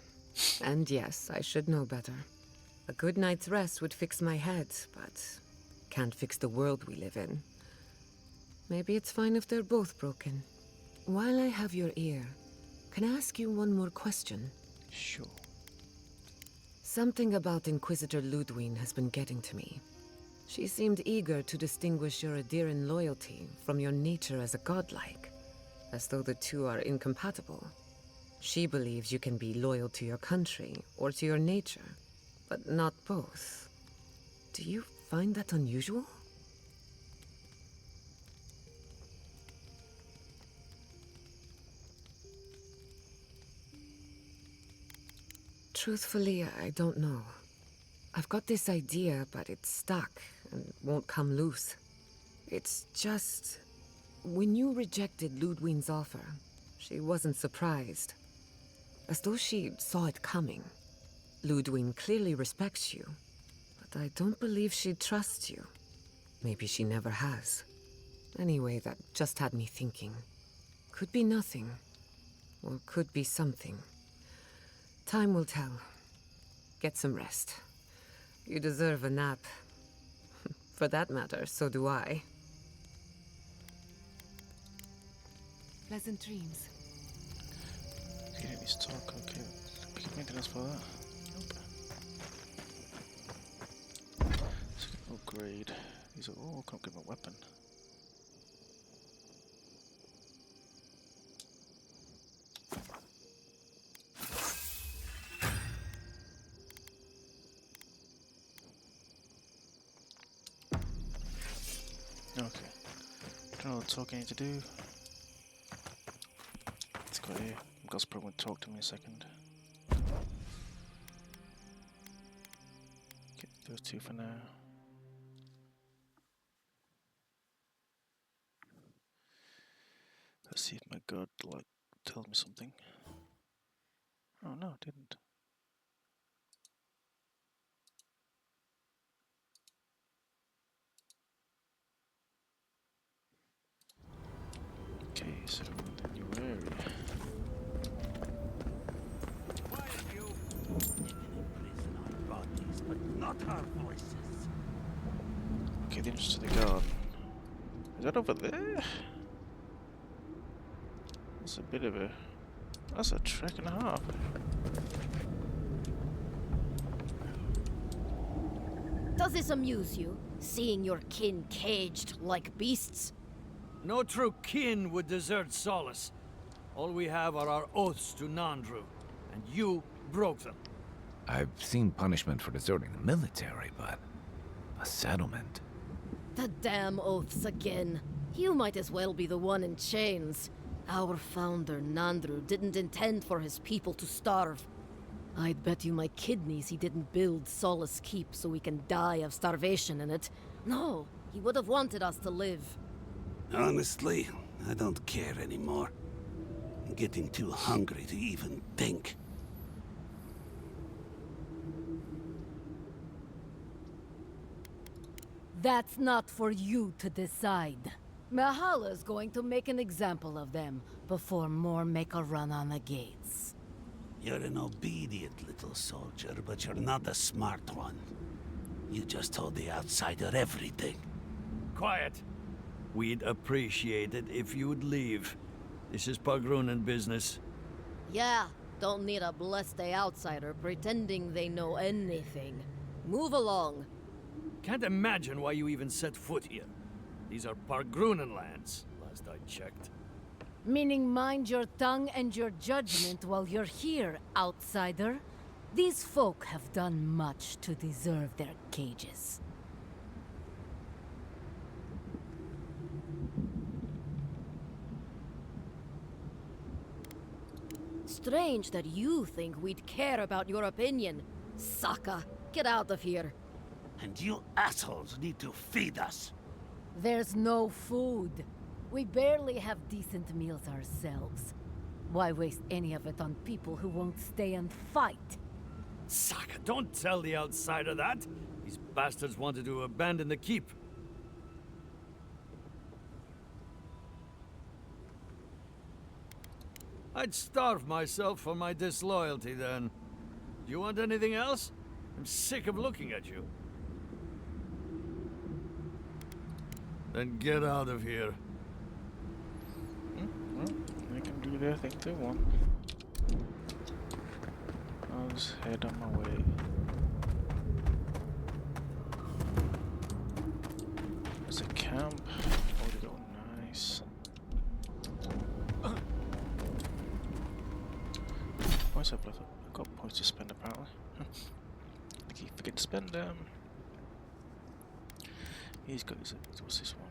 And yes, I should know better. A good night's rest would fix my head, but can't fix the world we live in. Maybe it's fine if they're both broken. While I have your ear, can I ask you one more question? Sure. Something about Inquisitor Ludwine has been getting to me. She seemed eager to distinguish your Adiran loyalty from your nature as a godlike, as though the two are incompatible. She believes you can be loyal to your country or to your nature, but not both. Do you find that unusual? Truthfully, I don't know. I've got this idea, but it's stuck and won't come loose. It's just... when you rejected Ludwine's offer, she wasn't surprised. As though she saw it coming. Ludwine clearly respects you, but I don't believe she trusts you. Maybe she never has. Anyway, that just had me thinking. Could be nothing, or could be something. Time will tell. Get some rest. You deserve a nap. For that matter, so do I. Pleasant dreams. Getting this talk, okay. Pick up maintenance for that. Nope. Second upgrade. These are all can't give him a weapon. Okay. Don't know what talking I need to do. Let's go here. Gus probably won't talk to me in a second. Get those two for now. Let's see if my god like tells me something. Oh no, it didn't. Okay, so the new area. Not our voices. Okay, the entrance to the garden. Is that over there? That's a bit of a... That's a trek and a half. Does this amuse you, seeing your kin caged like beasts? No true kin would desert Solace. All we have are our oaths to Nandru, and you broke them. I've seen punishment for deserting the military, but a settlement. The damn oaths again. You might as well be the one in chains. Our founder, Nandru, didn't intend for his people to starve. I'd bet you my kidneys he didn't build Solace Keep so we can die of starvation in it. No, he would have wanted us to live. Honestly, I don't care anymore. I'm getting too hungry to even think. That's not for you to decide. Mahala's going to make an example of them before more make a run on the gates. You're an obedient little soldier, but you're not a smart one. You just told the outsider everything. Quiet. We'd appreciate it if you'd leave. This is Pagrunan business. Yeah, don't need a blessed outsider pretending they know anything. Move along. Can't imagine why you even set foot here. These are Pagrunan lands, last I checked. Meaning mind your tongue and your judgment while you're here, outsider. These folk have done much to deserve their cages. Strange that you think we'd care about your opinion. Saka, get out of here. And you assholes need to feed us. There's no food. We barely have decent meals ourselves. Why waste any of it on people who won't stay and fight? Saka, don't tell the outsider that! These bastards wanted to abandon the keep. I'd starve myself for my disloyalty then. Do you want anything else? I'm sick of looking at you. Then get out of here. Well, they can do their thing they want. I'll just head on my way. There's a camp. Oh, they go nice. Points I've left. I've got points to spend apparently. I keep forgetting to spend them. He's got his. What's this one?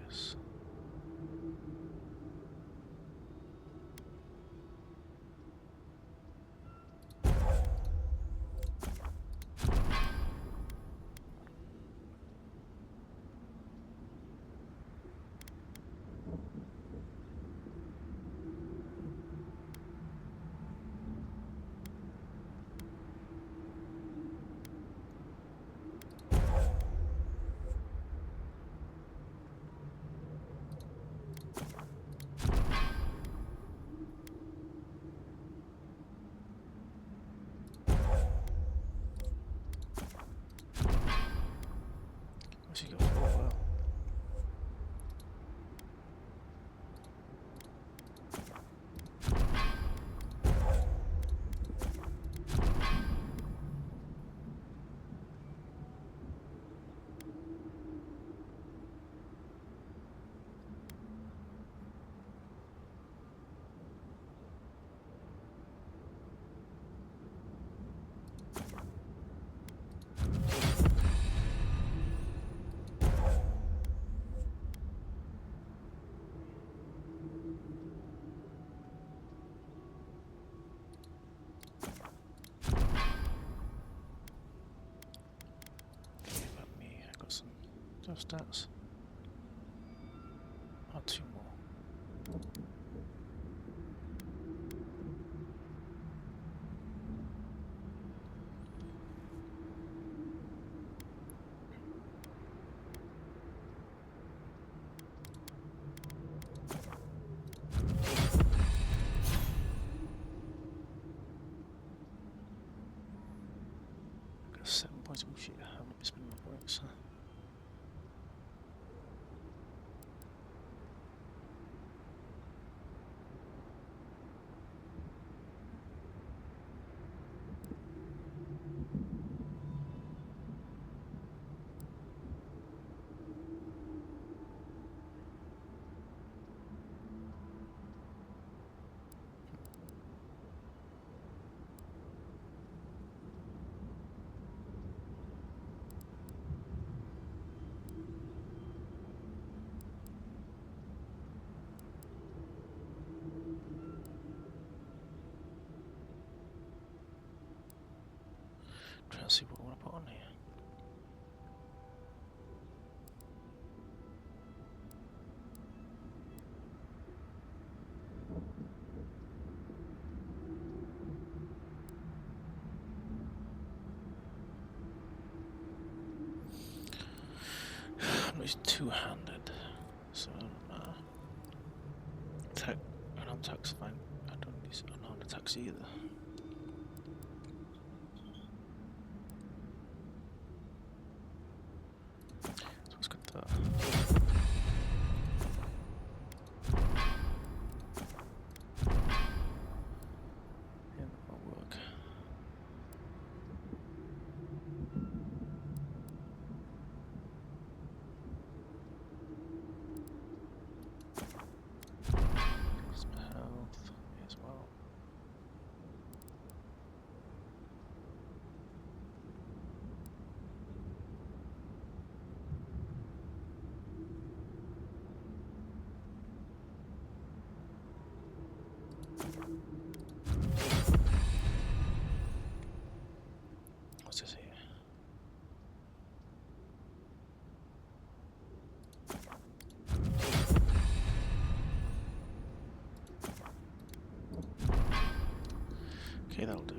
Marius. What's he got? Oh wow. About me, I got some stats. Oh, two more. Got 7 points. Oh shit, I haven't been spending my points. Trying to see what I want to put on here. I'm not two-handed, so I don't know. Unarmed attacks fine. I don't need unarmed attacks either. So let's get that. Yeah, that might work. Increase my health as well. Okay, that'll do.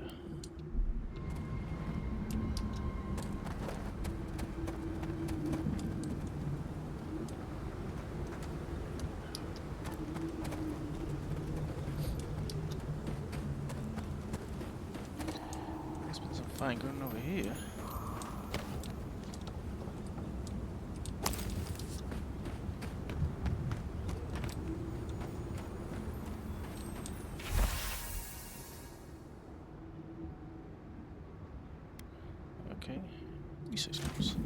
There's been some fine going over here. Okay, research labs.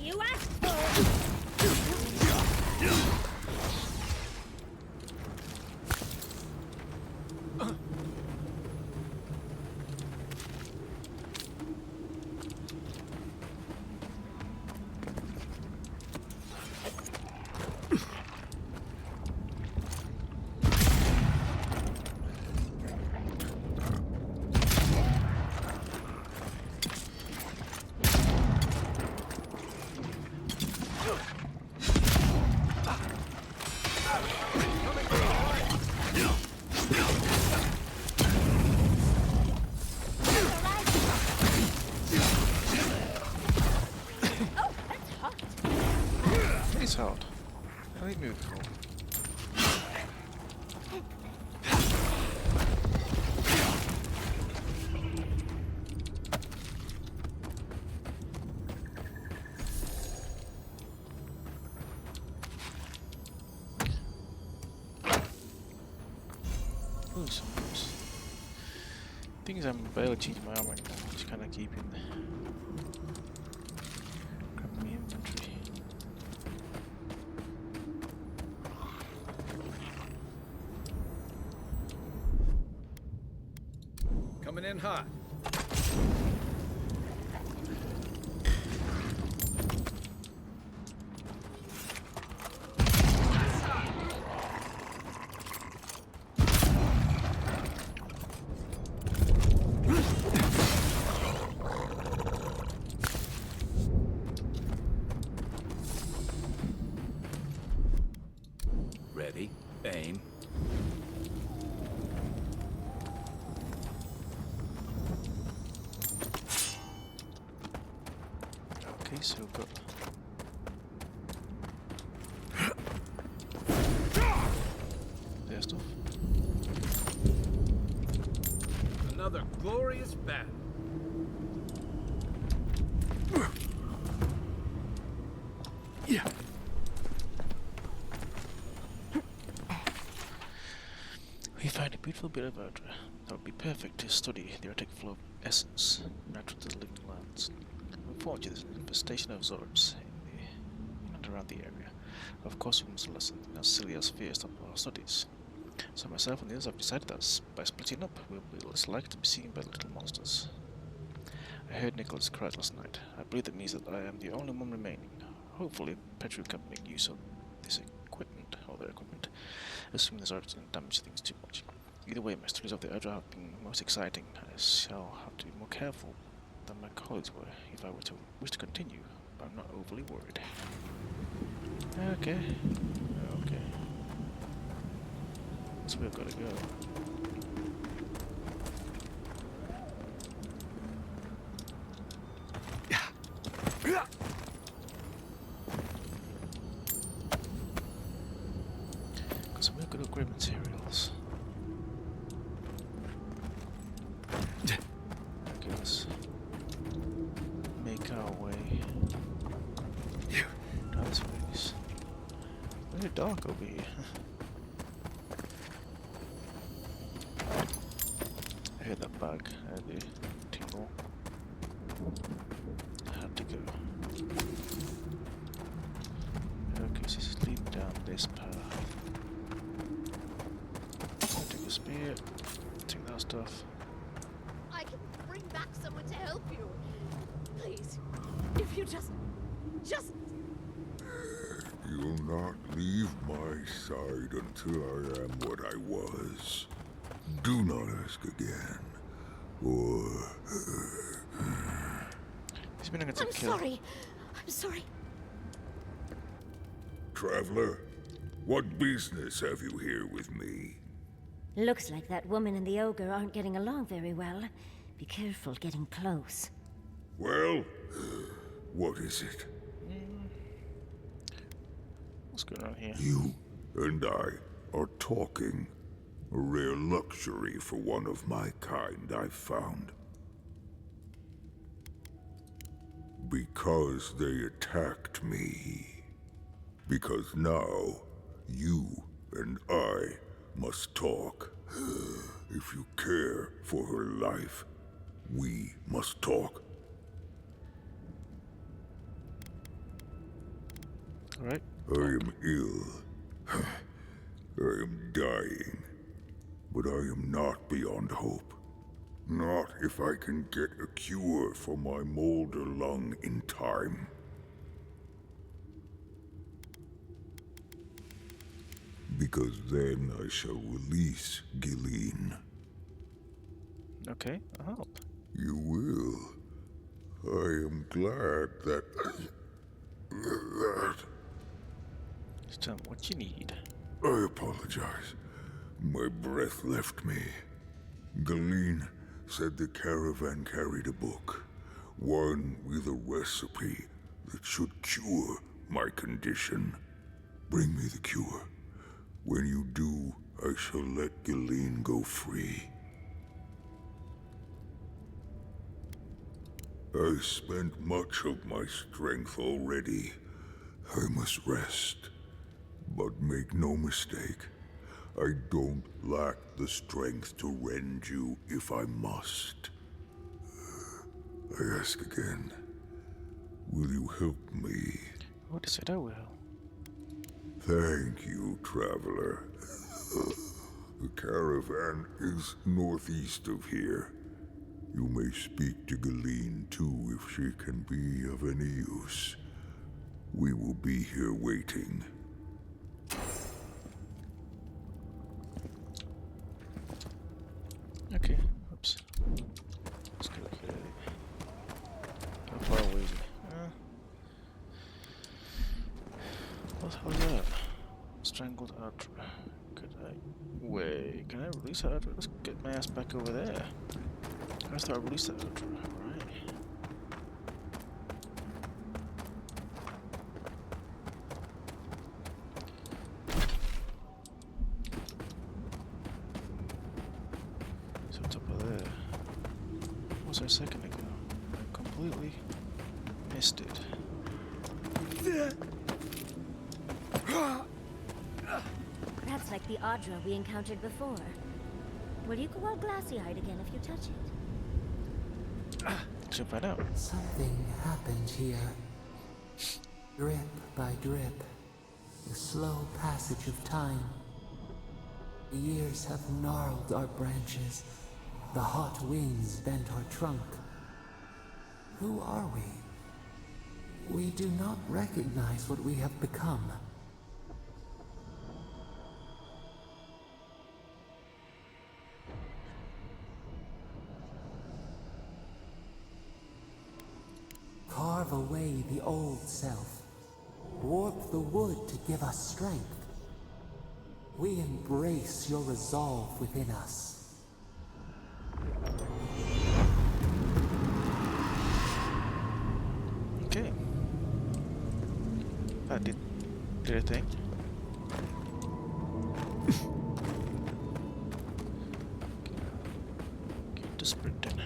You asked for It's hard. How do you move? Oh, some boots. Things I'm barely changing my armor anymore, just kind of keeping the grab my inventory. Coming in hot. Ready, aim. Okay, so we've got their stuff. Another glorious battle. Yeah. We find a beautiful bit of Erdra that would be perfect to study the erratic flow of essence natural to the living lands. Unfortunately, there's an infestation of Zorbs in and around the area. Of course, we must lessen Nacilia's fear stop our studies. So myself and the others have decided that by splitting up, we'll be less likely to be seen by little monsters. I heard Nicholas cried last night. I believe that means that I am the only one remaining. Hopefully, Petru can make use of this equipment, or their equipment, assuming the Zorbs didn't damage things too much. Either way, my studies of the Erdra have been most exciting. I shall have to be more careful than my colleagues were if I were to wish to continue, but I'm not overly worried. Okay. Okay. So we've got to go. Because we've got to upgrade materials. Okay, let's make our way down this place. Very dark over here. I heard that bug, the tingle. I had to go. Okay, so this is leading down this path. I'll take a spear, take that stuff. I can bring back someone to help you. Please, if you just... You'll not leave my side until I am what I was. Do not ask again. Or... He's been against a I'm kill. sorry. I'm sorry. Traveler, what business have you here with me? Looks like that woman and the ogre aren't getting along very well. Be careful getting close. Well, what is it? What's going on here? You and I are talking. A rare luxury for one of my kind, I've found. Because they attacked me. Because now, you and I must talk. If you care for her life, we must talk. Alright. I am ill. I am dying. But I am not beyond hope. Not if I can get a cure for my molder lung in time. Because then I shall release Gilleen. Okay, I'll help. You will. I am glad that... Just tell me what you need. I apologize. My breath left me. Gilleen said the caravan carried a book. One with a recipe that should cure my condition. Bring me the cure. When you do, I shall let Gilleen go free. I spent much of my strength already. I must rest. But make no mistake, I don't lack the strength to rend you if I must. I ask again, will you help me? What is it? I will. Thank you, traveler. The caravan is northeast of here. You may speak to Gilleen too if she can be of any use. We will be here waiting. Okay, oops. Let's calculate it. How far away is it? What the hell is that? Strangled Ardra. Could I... Wait, can I release Ardra? Let's get my ass back over there. I thought I released that Ardra. Right. So it's up there. What was there a second ago? I completely missed it. That's like the Audra we encountered before. Will you go all glassy-eyed again if you touch it? Should find out. Something happened here. Drip by drip. The slow passage of time. The years have gnarled our branches. The hot winds bent our trunk. Who are we? We do not recognize what we have become. Carve away the old self. Warp the wood to give us strength. We embrace your resolve within us. Okay. That did a thing. Get to sprinting.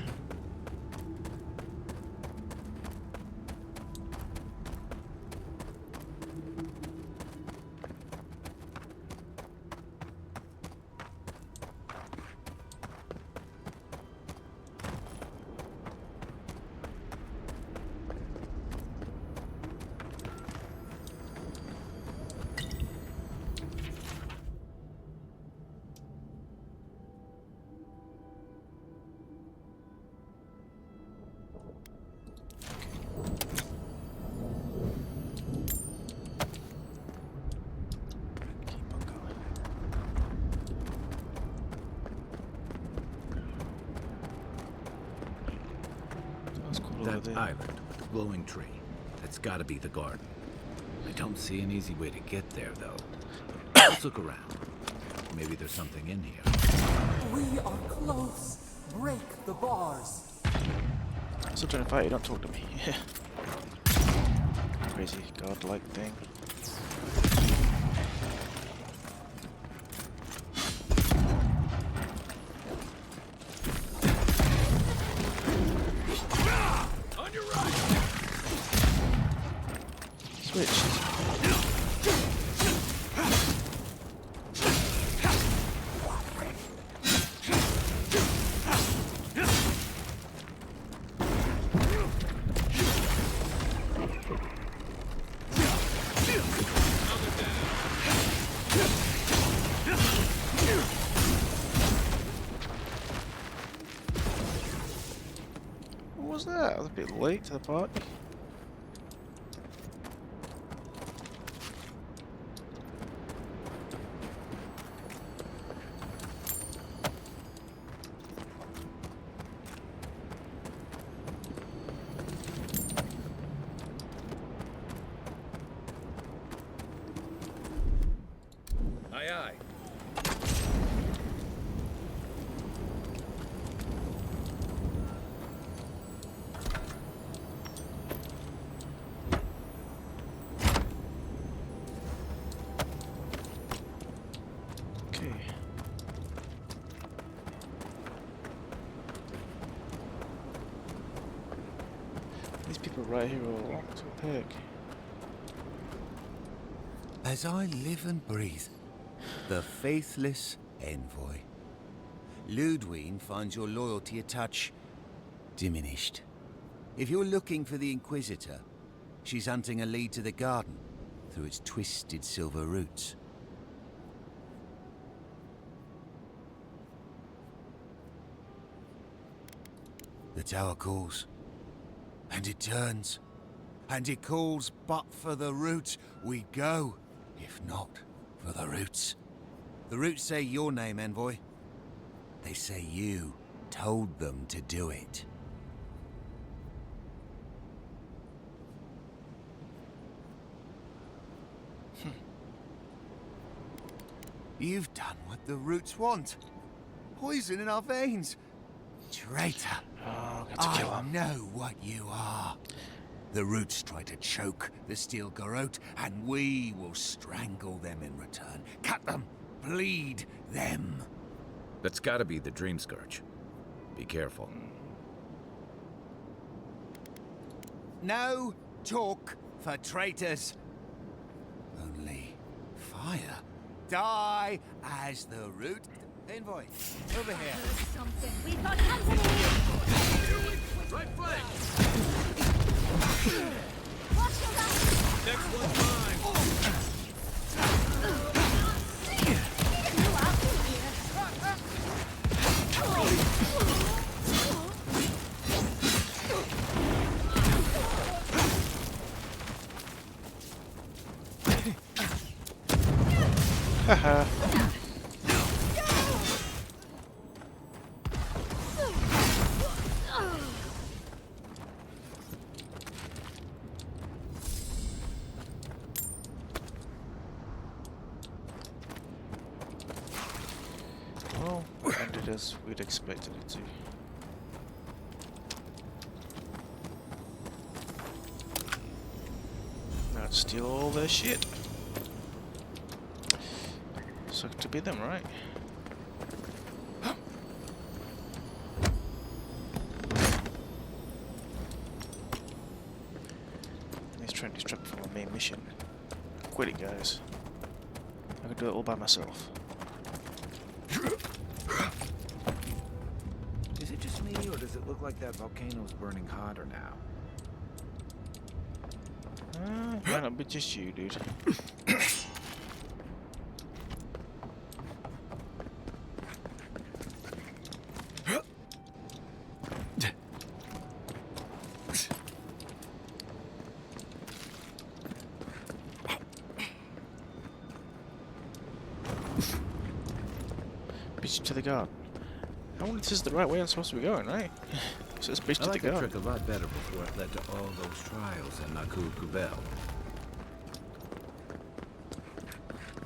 That there. island with the glowing tree. That's gotta be the garden. I don't see an easy way to get there, though. Let's look around. Maybe there's something in here. We are close. Break the bars. I'm still trying to fight you, don't talk to me. Crazy godlike thing. On your right. Switched. What was that? I was a bit late to the party. Aye, aye. Okay. These people right here are locked to heck. As I live and breathe, the faithless envoy. Ludwine finds your loyalty a touch diminished. If you're looking for the Inquisitor, she's hunting a lead to the garden through its twisted silver roots. The tower calls, and it turns, and it calls, but for the roots we go, if not for the roots. The roots say your name, envoy. They say you told them to do it. You've done what the roots want. Poison in our veins. Traitor. Oh, got to kill I him. know what you are. The roots try to choke the steel garrote, and we will strangle them in return. Cut them, bleed them. That's gotta be the Dream Scourge. Be careful. No talk for traitors. Only fire. Die as the root. Envoy, over here. Something. We've got company! Right flank. Watch your back! Next one's mine. Haha. Well, ended as we'd expected it to. Now to steal all their shit. Suck to be them, right? He's trying to distract me from my main mission. Quit it, guys. I can do it all by myself. Is it just me, or does it look like that volcano's burning hotter now? Might not be just you, dude. Beat you to the garden. I wonder if this is the right way I'm supposed to be going, right? So it's I basically like the that garden. trick a lot better before it led to all those trials at Naku Kubel.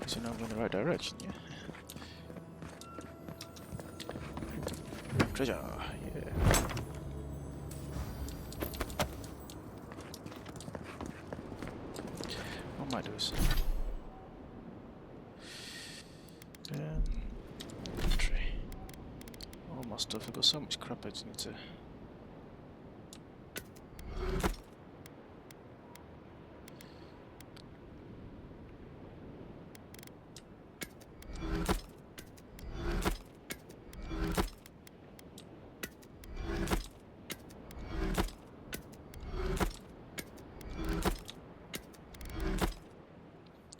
So now I'm going in the right direction, yeah? Treasure, yeah. What am I doing? Inventory. All my stuff. I've got so much crap I just need to.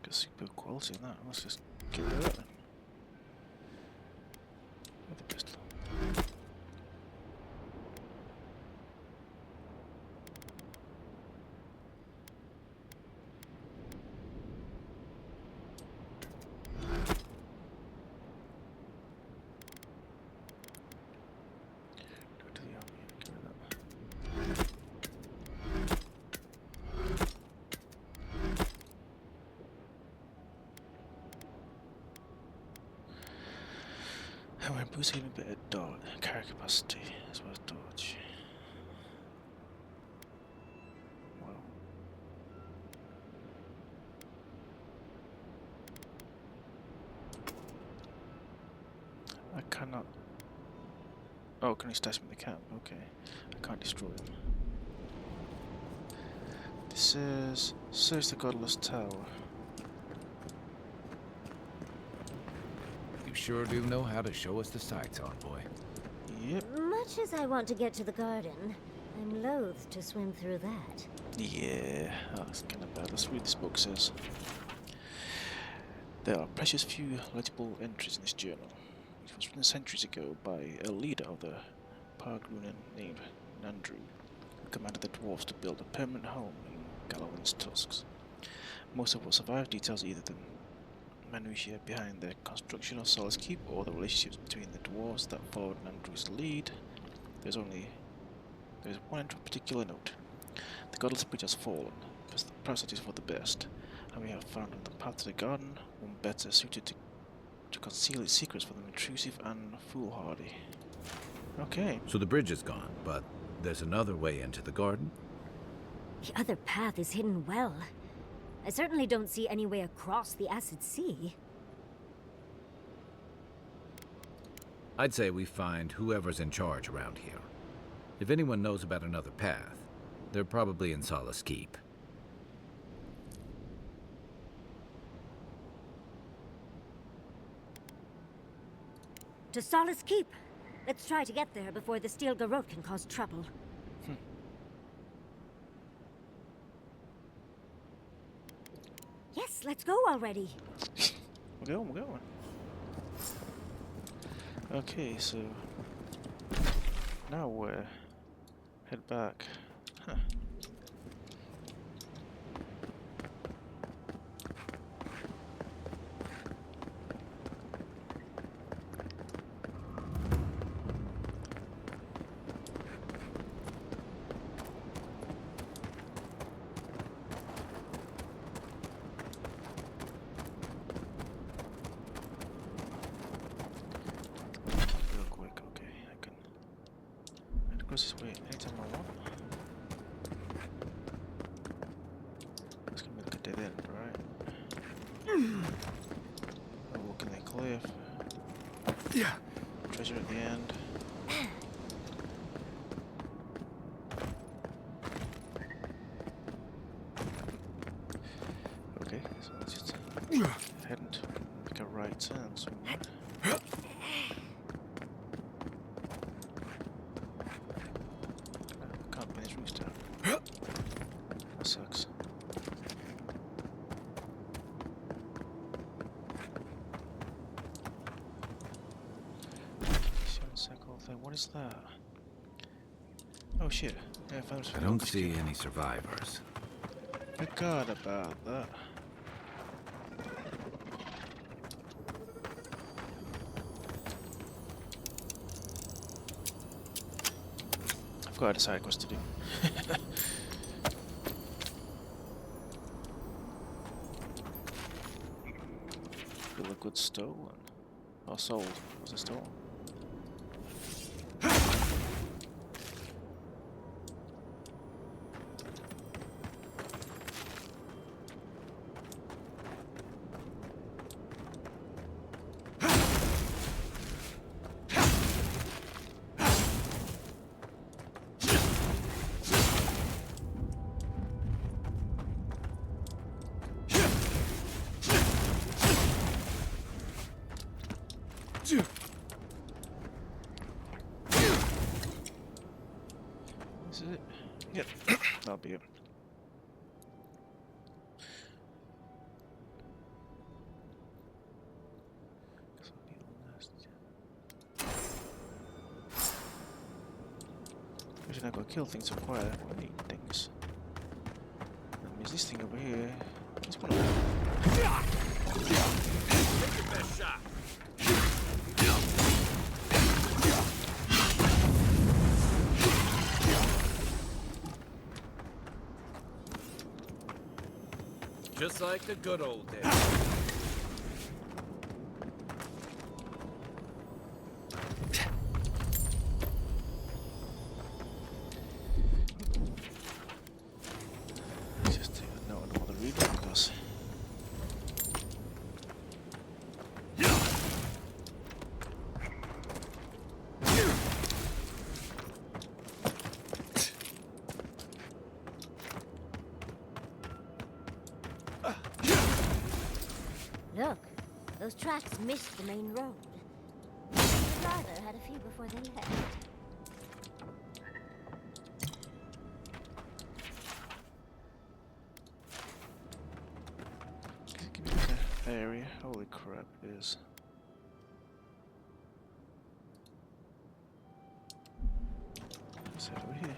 Got super quality in that. Let's just get rid of that then. With the pistol. Go to the army and get rid of that. And we're boosting a bit of dodge, carry capacity as well as dodge. Wow. I cannot. Oh, can I stash him in the camp? Okay. I can't destroy him. This says, search the Godless Tower. You sure do know how to show us the sights, Envoy. Yep. Much as I want to get to the garden, I'm loath to swim through that. Yeah, that's kind of bad. Let's read this book says. There are precious few legible entries in this journal, which was written centuries ago by a leader of the Pargrunan named Nandru, who commanded the dwarves to build a permanent home in Gallowin's tusks. Most of what survive details either the minutiae behind the construction of Solace Keep or the relationships between the dwarves that followed Nandru's lead. There's one entry of particular note. The godless bridge has fallen, but perhaps it is for the best, and we have found on the path to the garden one better suited to conceal its secrets from the intrusive and foolhardy. Okay. So the bridge is gone, but there's another way into the garden? The other path is hidden well. I certainly don't see any way across the Acid Sea. I'd say we find whoever's in charge around here. If anyone knows about another path, they're probably in Solace Keep. To Solace Keep. Let's try to get there before the Steel Garrote can cause trouble. Yes, let's go already. We're going. Okay, so now we're head back. Huh. Real quick, okay, I can go this way anytime I want. It's gonna be like a dead end, right? Oh, walk in that cliff. Yeah. Treasure at the end. Okay, so let's just head and make a right turn somewhere. Can't pin his rooster. That sucks. Circle thing. What is that? Oh shit. Yeah, I found I don't see any survivors. Forgot about that. got a side quest to do. Feel a good stolen. Or sold. Was it stolen? This is it. Yep, that'll be it. Actually, I gotta kill things to acquire what I need things. There's this thing over here. This one over here. Take your best shot. Just like the good old days. Just take a note of all the reading because Look, those tracks missed the main road. The driver had a few before they left. give me the area. Holy crap, it is. Let's head over here.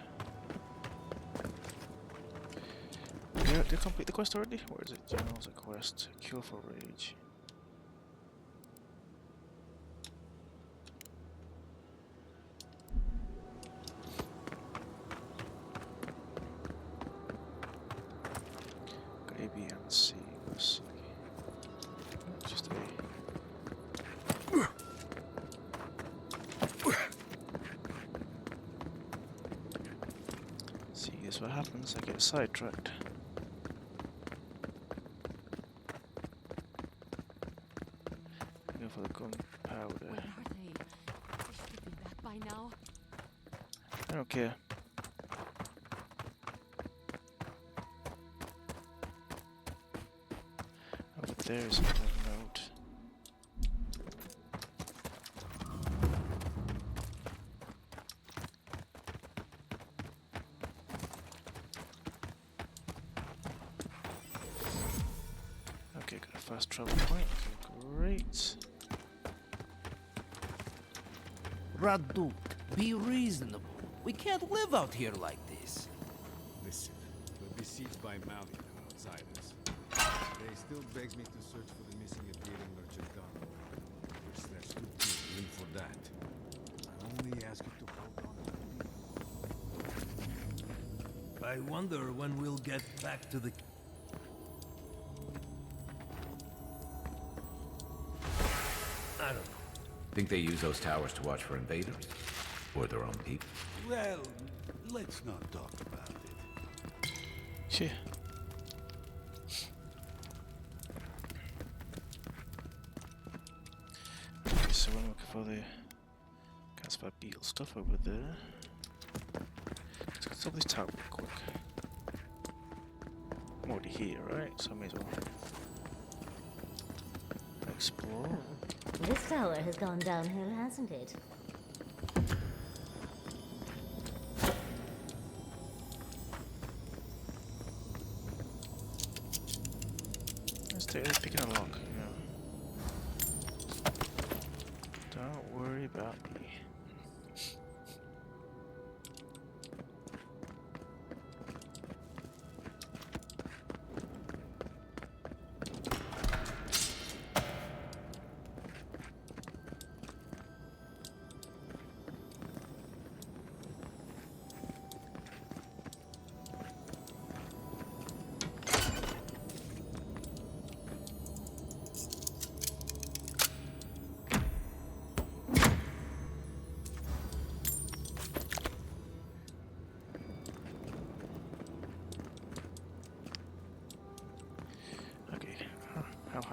Did I complete the quest already? Where is it? General's a quest. Cure for rage. Got A, B, and C. Let's see. Just A. See, here's what happens. I get sidetracked. Go for the gunpowder. Where are they? They should be back by now. I don't care. Over there is a note. Okay, got a fast travel point. Okay, great. Radu, be reasonable. We can't live out here like this. Listen, we're besieged by Malian outsiders. They still begs me to search for the missing Imperial merchant cargo. Which there's too few room for that. I only ask you to hold on. I wonder when we'll get back to the... I don't know. Think they use those towers to watch for invaders? Or their own people? Well, let's not talk about it. Shit. Okay, so I'm looking for the Casper Beetle stuff over there. Let's get some of this tower real quick. I'm already here, right? So I may as well explore. This tower has gone downhill, hasn't it? Let's pick it a lock. Yeah. Don't worry about me.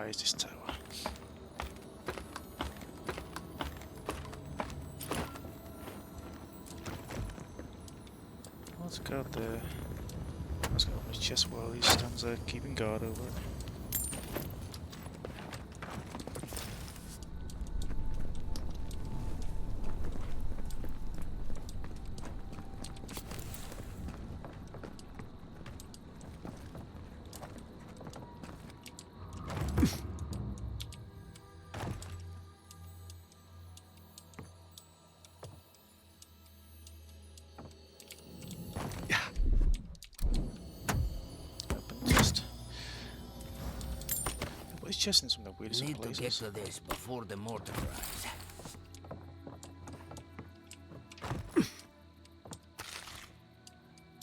high is this tower? Let's go there. Let's go on his chest while he stands there keeping guard over it. Chest in some of the weirdest Need places. to get to this before the mortar dries.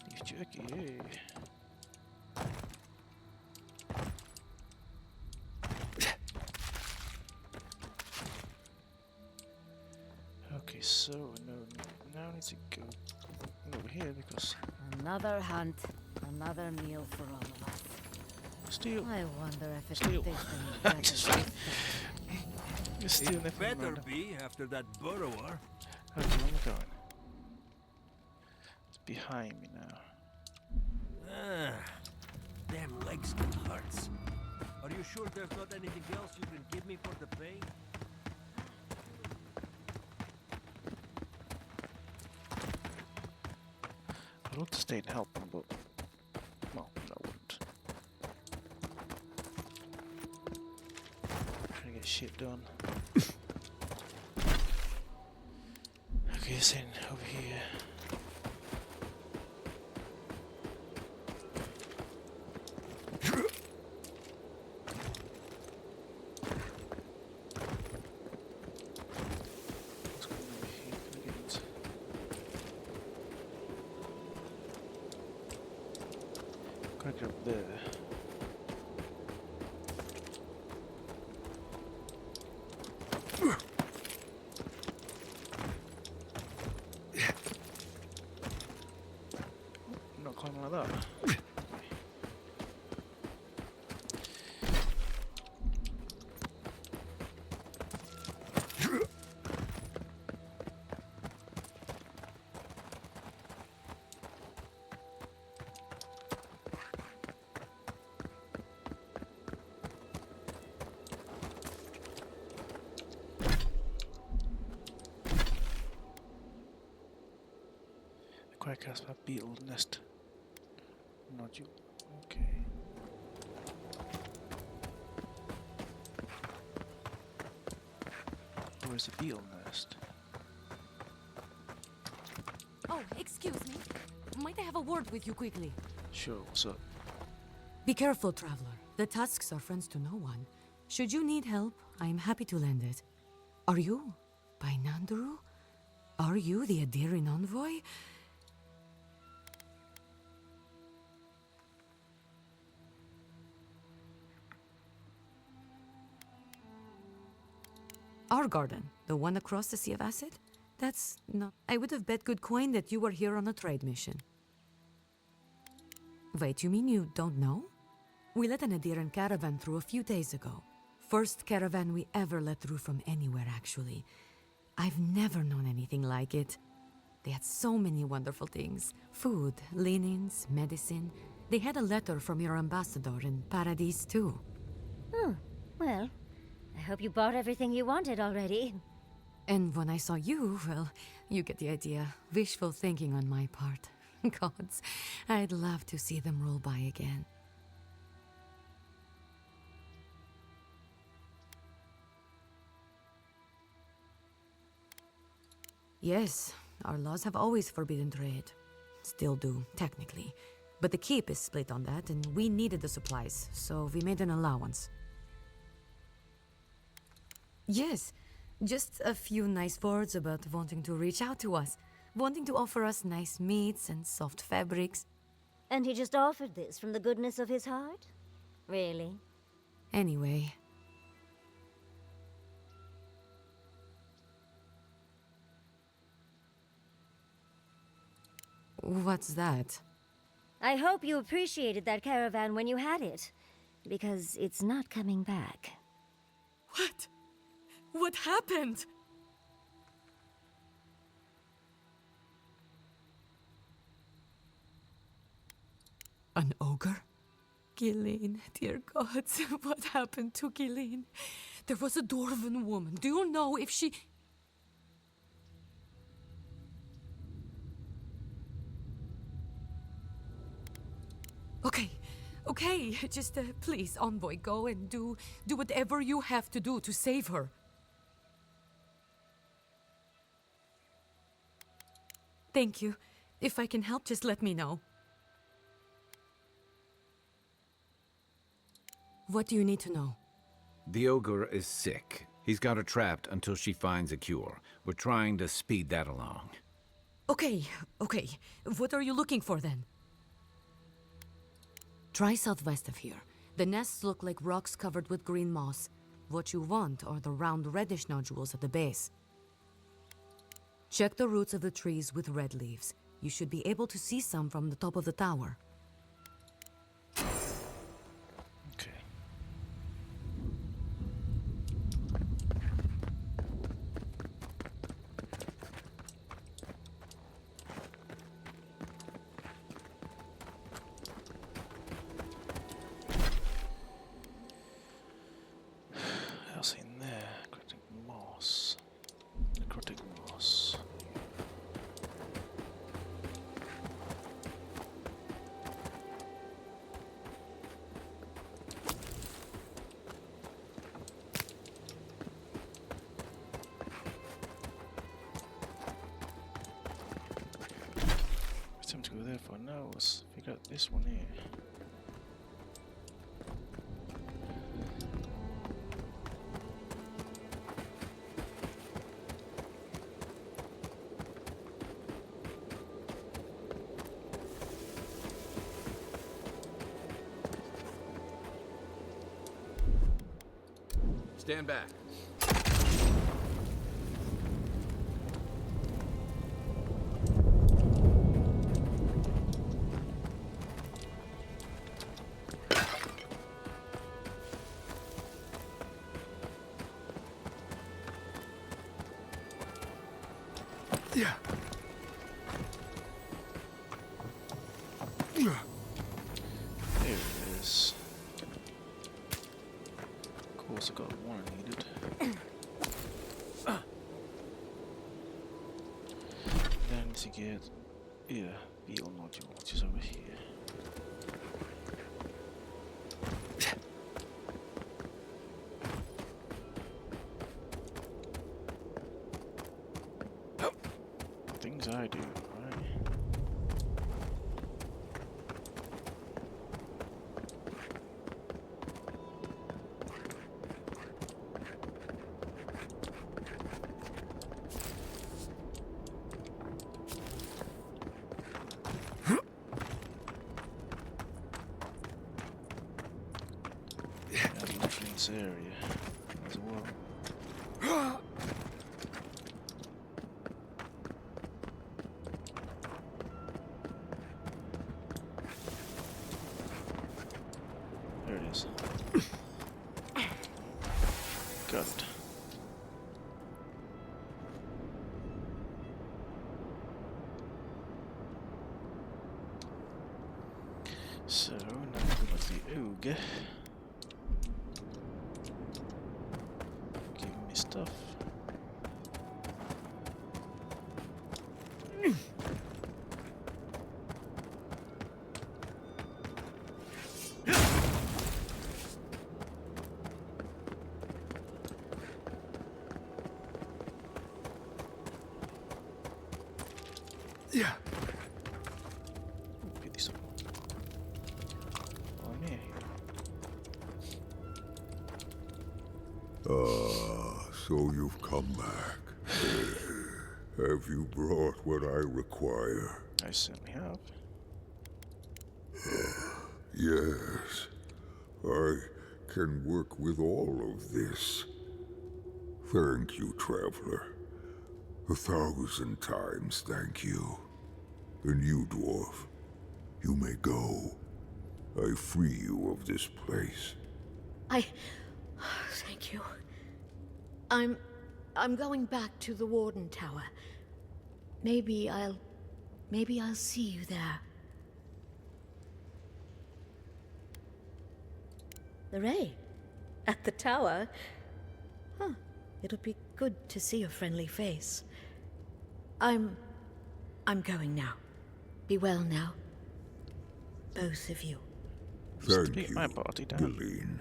Beef jerky, yay. Okay, so now I need to go over here because Another hunt, another meal for all of us. Steal. I wonder if it's Steal. You're stealing It better be after that burrower. Okay, where am I going? It's behind me now. Damn legs can hurts. Are you sure there's not anything else you can give me for the pain? I'd love to stay and help him, but well, no, I wouldn't. Trying to get shit done. Okay, it's in over here. Gotta get up there. Not climbing like that. Quite cast by beetle nest nodule. Okay. Where's the beetle nest? Oh, excuse me. Might I have a word with you quickly? Sure, what's up? Be careful, traveler. The tusks are friends to no one. Should you need help, I am happy to lend it. Are you by Nandru? Are you the Adirin envoy? Our garden, the one across the Sea of Acid? That's not... I would have bet good coin that you were here on a trade mission. Wait, you mean you don't know? We let an Adiran caravan through a few days ago. First caravan we ever let through from anywhere, actually. I've never known anything like it. They had so many wonderful things. Food, linens, medicine. They had a letter from your ambassador in Paradise, too. Oh, well, I hope you bought everything you wanted already. And when I saw you, well, you get the idea. Wishful thinking on my part. Gods, I'd love to see them roll by again. Yes, our laws have always forbidden trade. Still do, technically. But the keep is split on that, and we needed the supplies, so we made an allowance. Yes, just a few nice words about wanting to reach out to us, wanting to offer us nice meats and soft fabrics. And he just offered this from the goodness of his heart? Really? Anyway. What's that? I hope you appreciated that caravan when you had it. because it's not coming back. What? What happened? An ogre? Gilleen, dear gods, what happened to Gilleen? There was a dwarven woman. Do you know if she... Okay, just please, Envoy, go and do whatever you have to do to save her. Thank you. If I can help, just let me know. What do you need to know? The ogre is sick. He's got her trapped until she finds a cure. We're trying to speed that along. Okay. What are you looking for then? Try southwest of here. The nests look like rocks covered with green moss. What you want are the round reddish nodules at the base. Check the roots of the trees with red leaves. You should be able to see some from the top of the tower. Okay. Else in there? Necrotic moss. Necrotic moss. It's time to go there for now. Let's figure out this one here. Stand back. Yeah. There it is. Of course, I got one I needed. Then I need to get beetle nodule, which is over here. Things I do, right? This area as well. There it is. Got it. So now we go back to the ogre. Give me stuff. Yeah. Pick this up. Oh, man. So you've come back. Have you brought what I require? I certainly have. Yes. I can work with all of this. Thank you, traveler. 1,000 times thank you. And you, dwarf, you may go. I free you of this place. Thank you. I'm going back to the Warden Tower. Maybe I'll see you there. The Ray? At the tower? Huh. It'll be good to see your friendly face. I'm going now. Be well now. Both of you. Thank you, Galeen.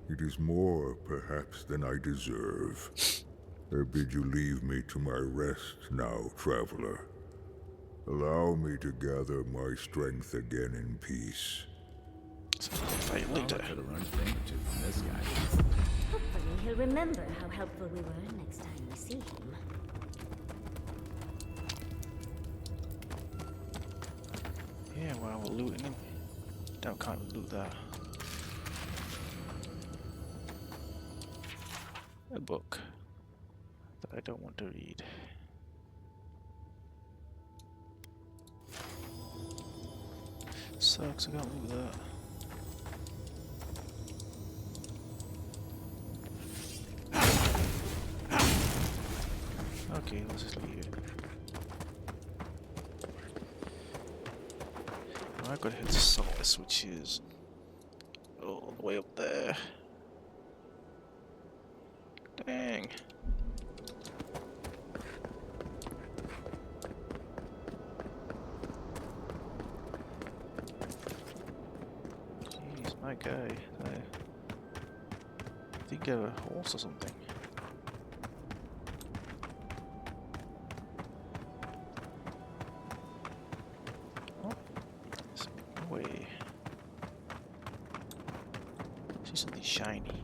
It is more, perhaps, than I deserve. I bid you leave me to my rest now, traveler. Allow me to gather my strength again in peace. Later. Could have learned a thing or two from this guy. Hopefully he'll remember how helpful we were next time we see him. Yeah, well, we're looting him. Can't even loot that. A book that I don't want to read. Sucks, I can't loot that. Okay, let's just leave it. I've got to hit the solace, which is all the way up there. Dang. Jeez, my guy. I think I have a horse or something. Way. See something shiny.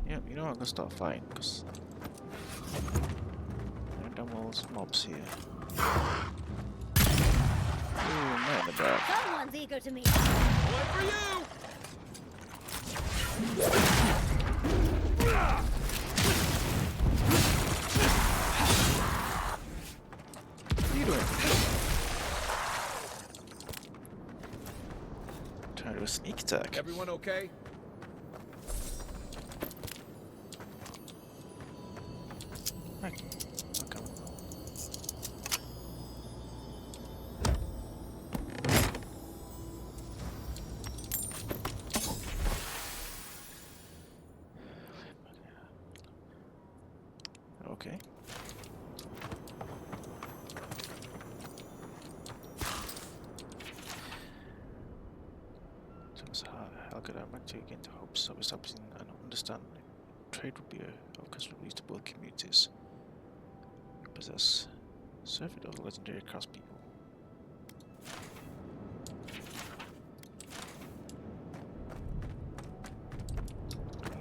Yep, you know I'm gonna start fighting because there are all those mobs here. Ooh, man in the back. Someone's eager to meet. One for you! What are you doing? Trying to do a sneak attack. Everyone okay? Okay. So how could I actually again to hope so establishing and understanding trade would be of considerable use to both communities. We possess surfeit of legendary craftspeople.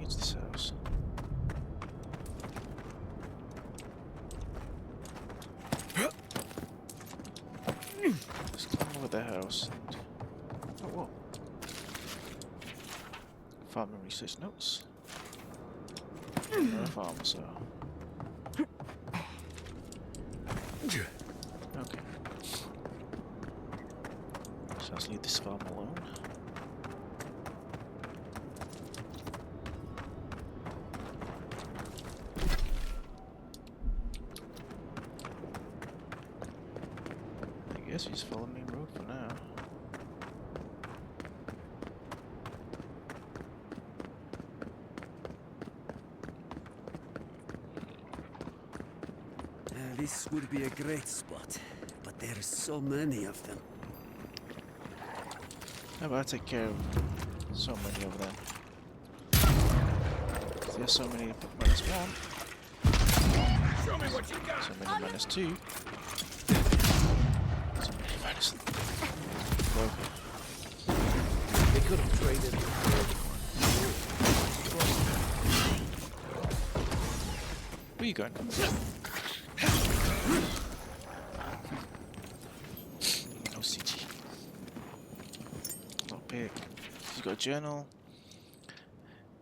It's this house. Let's climb over the house. Oh, whoa. Farming research notes. I'm a farmer, so. Okay. So let's leave this farm alone. I guess he's following the main road for now. This would be a great spot, but there's so many of them. How about I take care of so many of them? There's so many to put -1. Show me what you got. So many -2. So many -3. They could have traded. Where are you going? No CG. Lockpick. He's got a journal.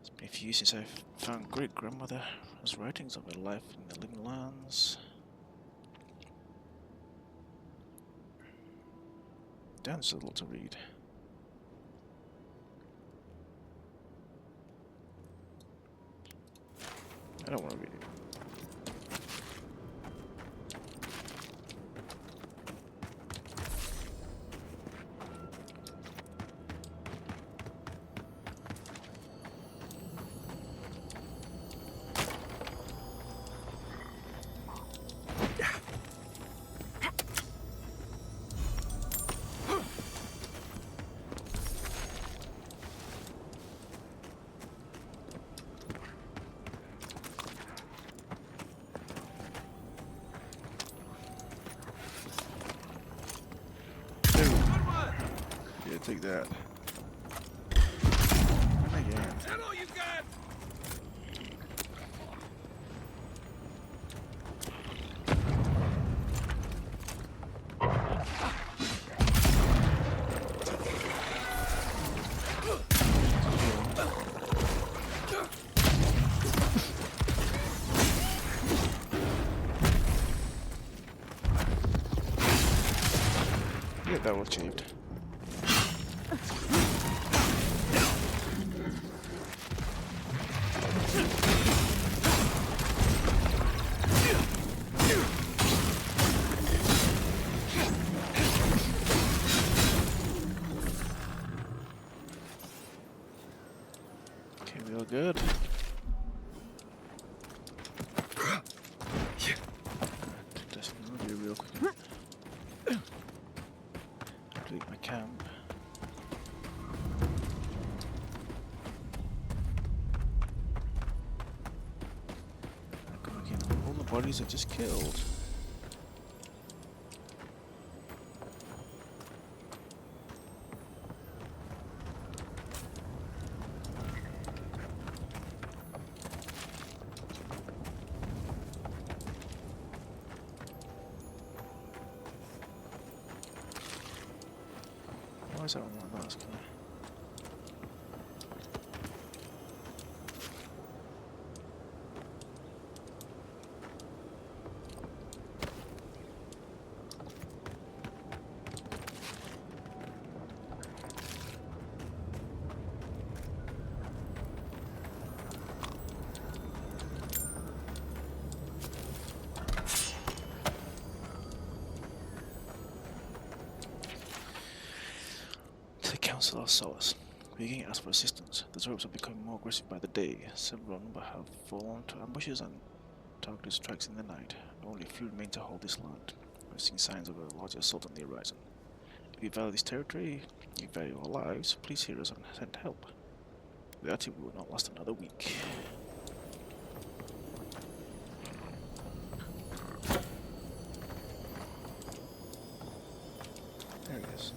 It's been a few years since I found great grandmother's writings of her life in the living lands. down just a little to read. I don't want to read it. Yeah, take that. Again. Is that all you got? Yeah, that was achieved. Okay, we all good. Just review real quick. Delete my camp. Come again. All the bodies I just killed. Why is that one like that? That's clear. The Council of Solace. Beginning asked for assistance. The troops are becoming more aggressive by the day. Several number have fallen to ambushes and targeted strikes in the night. Only few remain to hold this land. We're seeing signs of a larger assault on the horizon. If you value this territory, you value our lives, please hear us and send help. Without it, we will not last another week. There it is.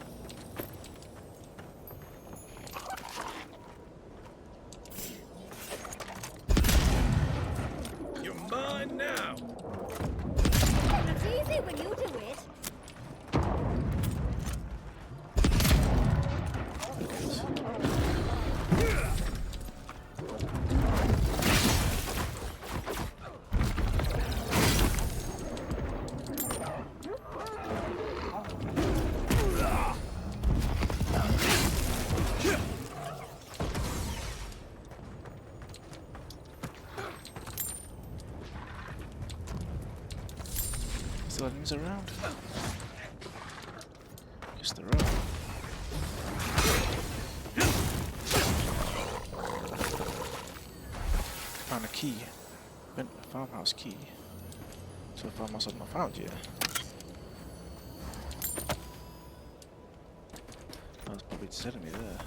You're mine now. It's easy when you do it. Still enemies around? Guess there are. Found a key. A farmhouse key. So the farmhouse I've not found yet. That's probably just enemy there.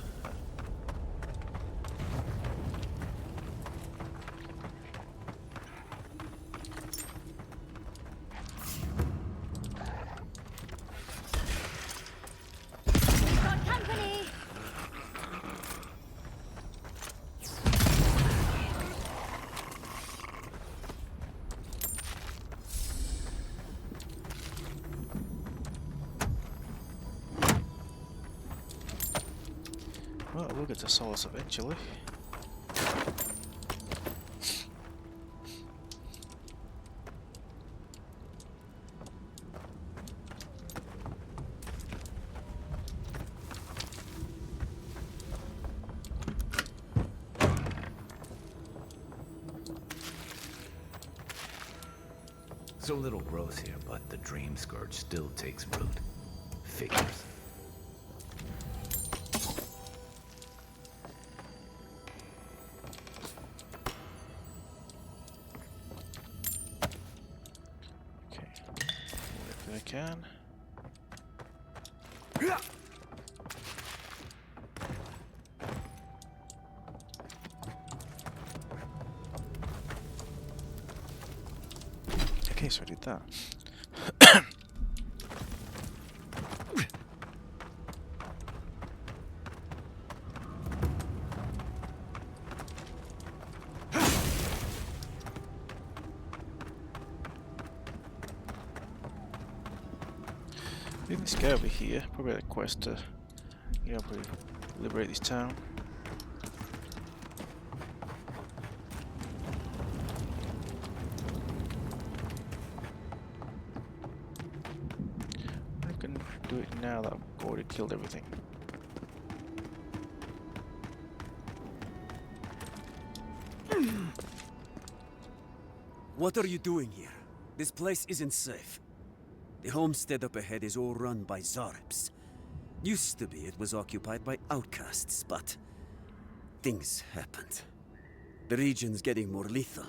Got company. Well, we'll get to Solace eventually. So little growth here, but the Dream Scourge still takes root. Figures. Okay, if I can. Okay, so I did that. I think this guy over here probably had a quest to, probably liberate this town. I can do it now that I've already killed everything. What are you doing here? This place isn't safe. The homestead up ahead is all run by Zarps. Used to be it was occupied by outcasts, but things happened. The region's getting more lethal.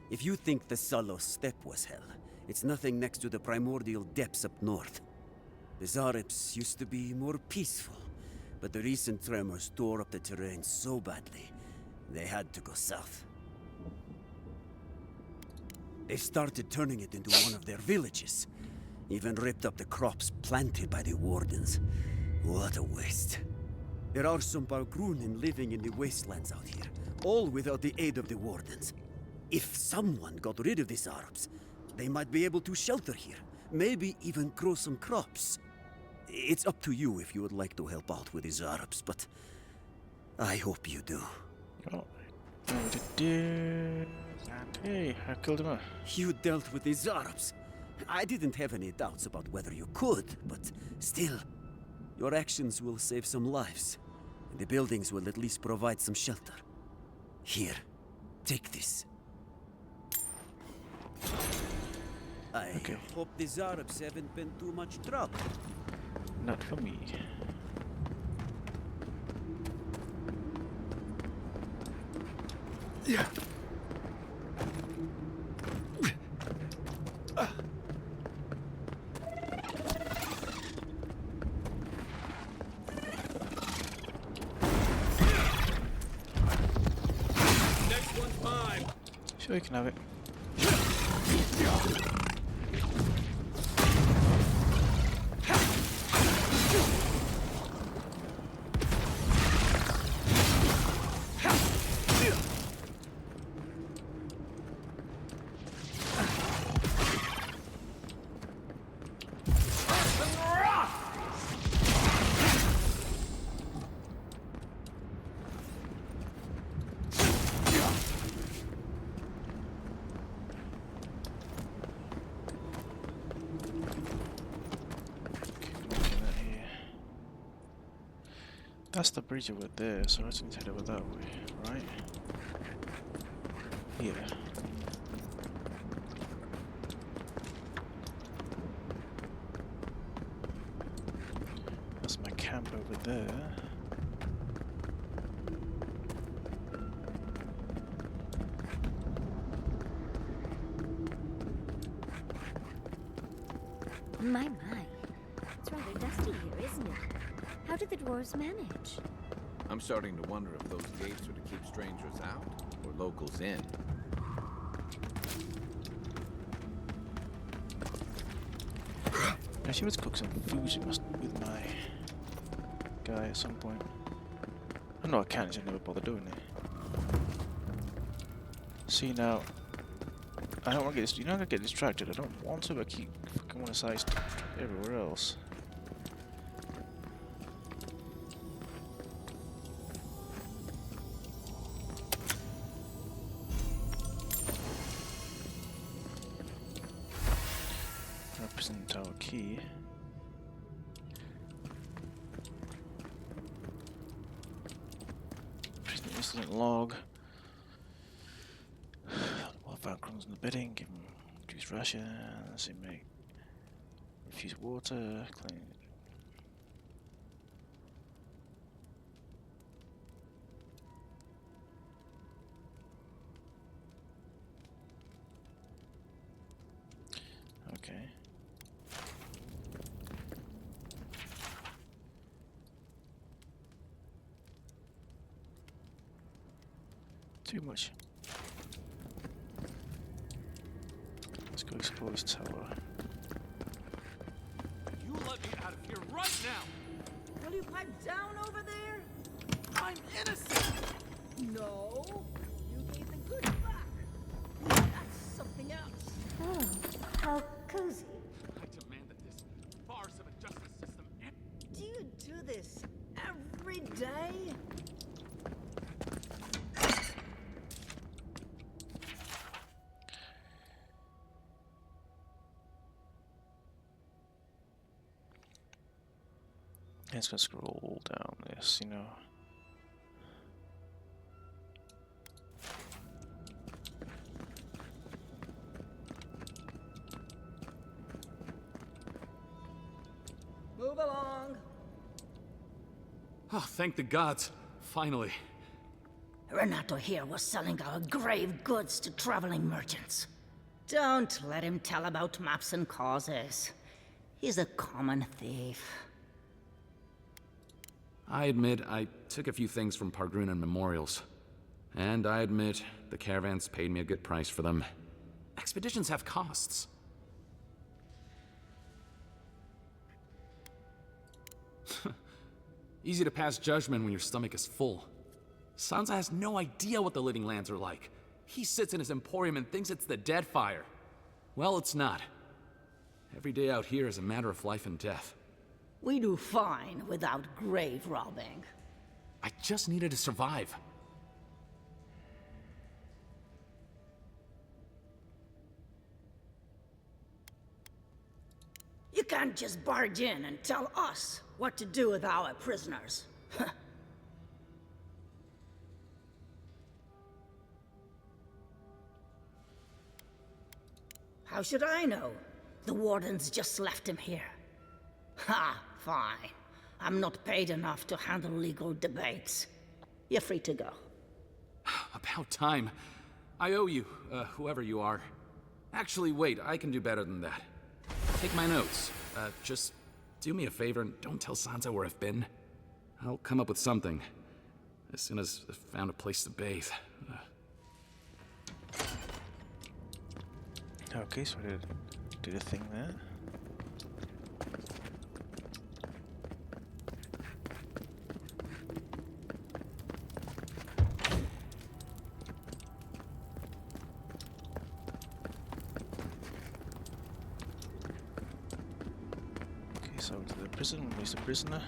If you think the Salo Steppe was hell, it's nothing next to the primordial depths up north. The Zarps used to be more peaceful, but the recent tremors tore up the terrain so badly, they had to go south. They started turning it into one of their villages. Even ripped up the crops planted by the Wardens. What a waste. There are some Balgrunen living in the wastelands out here, all without the aid of the Wardens. If someone got rid of these Arabs, they might be able to shelter here, maybe even grow some crops. It's up to you if you would like to help out with these Arabs, but I hope you do. Oh, and hey, I killed him. You dealt with these Arabs. I didn't have any doubts about whether you could, but still, your actions will save some lives, and the buildings will at least provide some shelter. Here, take this. I hope these Arabs haven't been too much trouble. Not for me. Yeah. Next one's mine. Sure, you can have it. That's the bridge over there, so let's head over that way, right? Yeah. That's my camp over there. My. It's rather dusty here, isn't it? How did the dwarves manage? I'm starting to wonder if those gates are to keep strangers out or locals in. Actually, let's cook some food with my guy at some point. I know I can, just never bother doing it. See now, I don't want to get you're not gonna get distracted. I don't want to, but I keep fucking want to size everywhere else. Prison tower key. Prison incident log. Well, found crumbs in the bedding. Reduce rations, make refuse water, clean. Okay. Too much. Let's go explore this tower. You let me out of here right now! Will you pipe down over there? I'm innocent! No. You gave the goods back. That's something else. Oh, how cozy. I demand that this farce of a justice system end. Do you do this every day? It's gonna scroll down this, you know. Move along. Oh, thank the gods. Finally. Renato here was selling our grave goods to traveling merchants. Don't let him tell about maps and causes. He's a common thief. I admit I took a few things from Pargrunan memorials. And I admit the caravans paid me a good price for them. Expeditions have costs. Easy to pass judgment when your stomach is full. Sansa has no idea what the living lands are like. He sits in his emporium and thinks it's the Deadfire. Well, it's not. Every day out here is a matter of life and death. We do fine without grave robbing. I just needed to survive. You can't just barge in and tell us what to do with our prisoners. How should I know? The wardens just left him here. Ha, fine. I'm not paid enough to handle legal debates. You're free to go. About time. I owe you, whoever you are. Actually, wait, I can do better than that. Take my notes. Just do me a favor and don't tell Sansa where I've been. I'll come up with something. As soon as I've found a place to bathe. Okay, so I did a thing there. Okay, so to the prison, release the prisoner.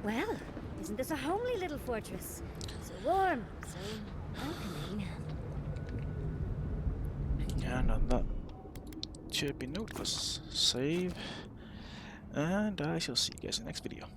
Well, isn't this a homely little fortress? So warm, so welcoming. And on that chirpy note, let's save. And I shall see you guys in the next video.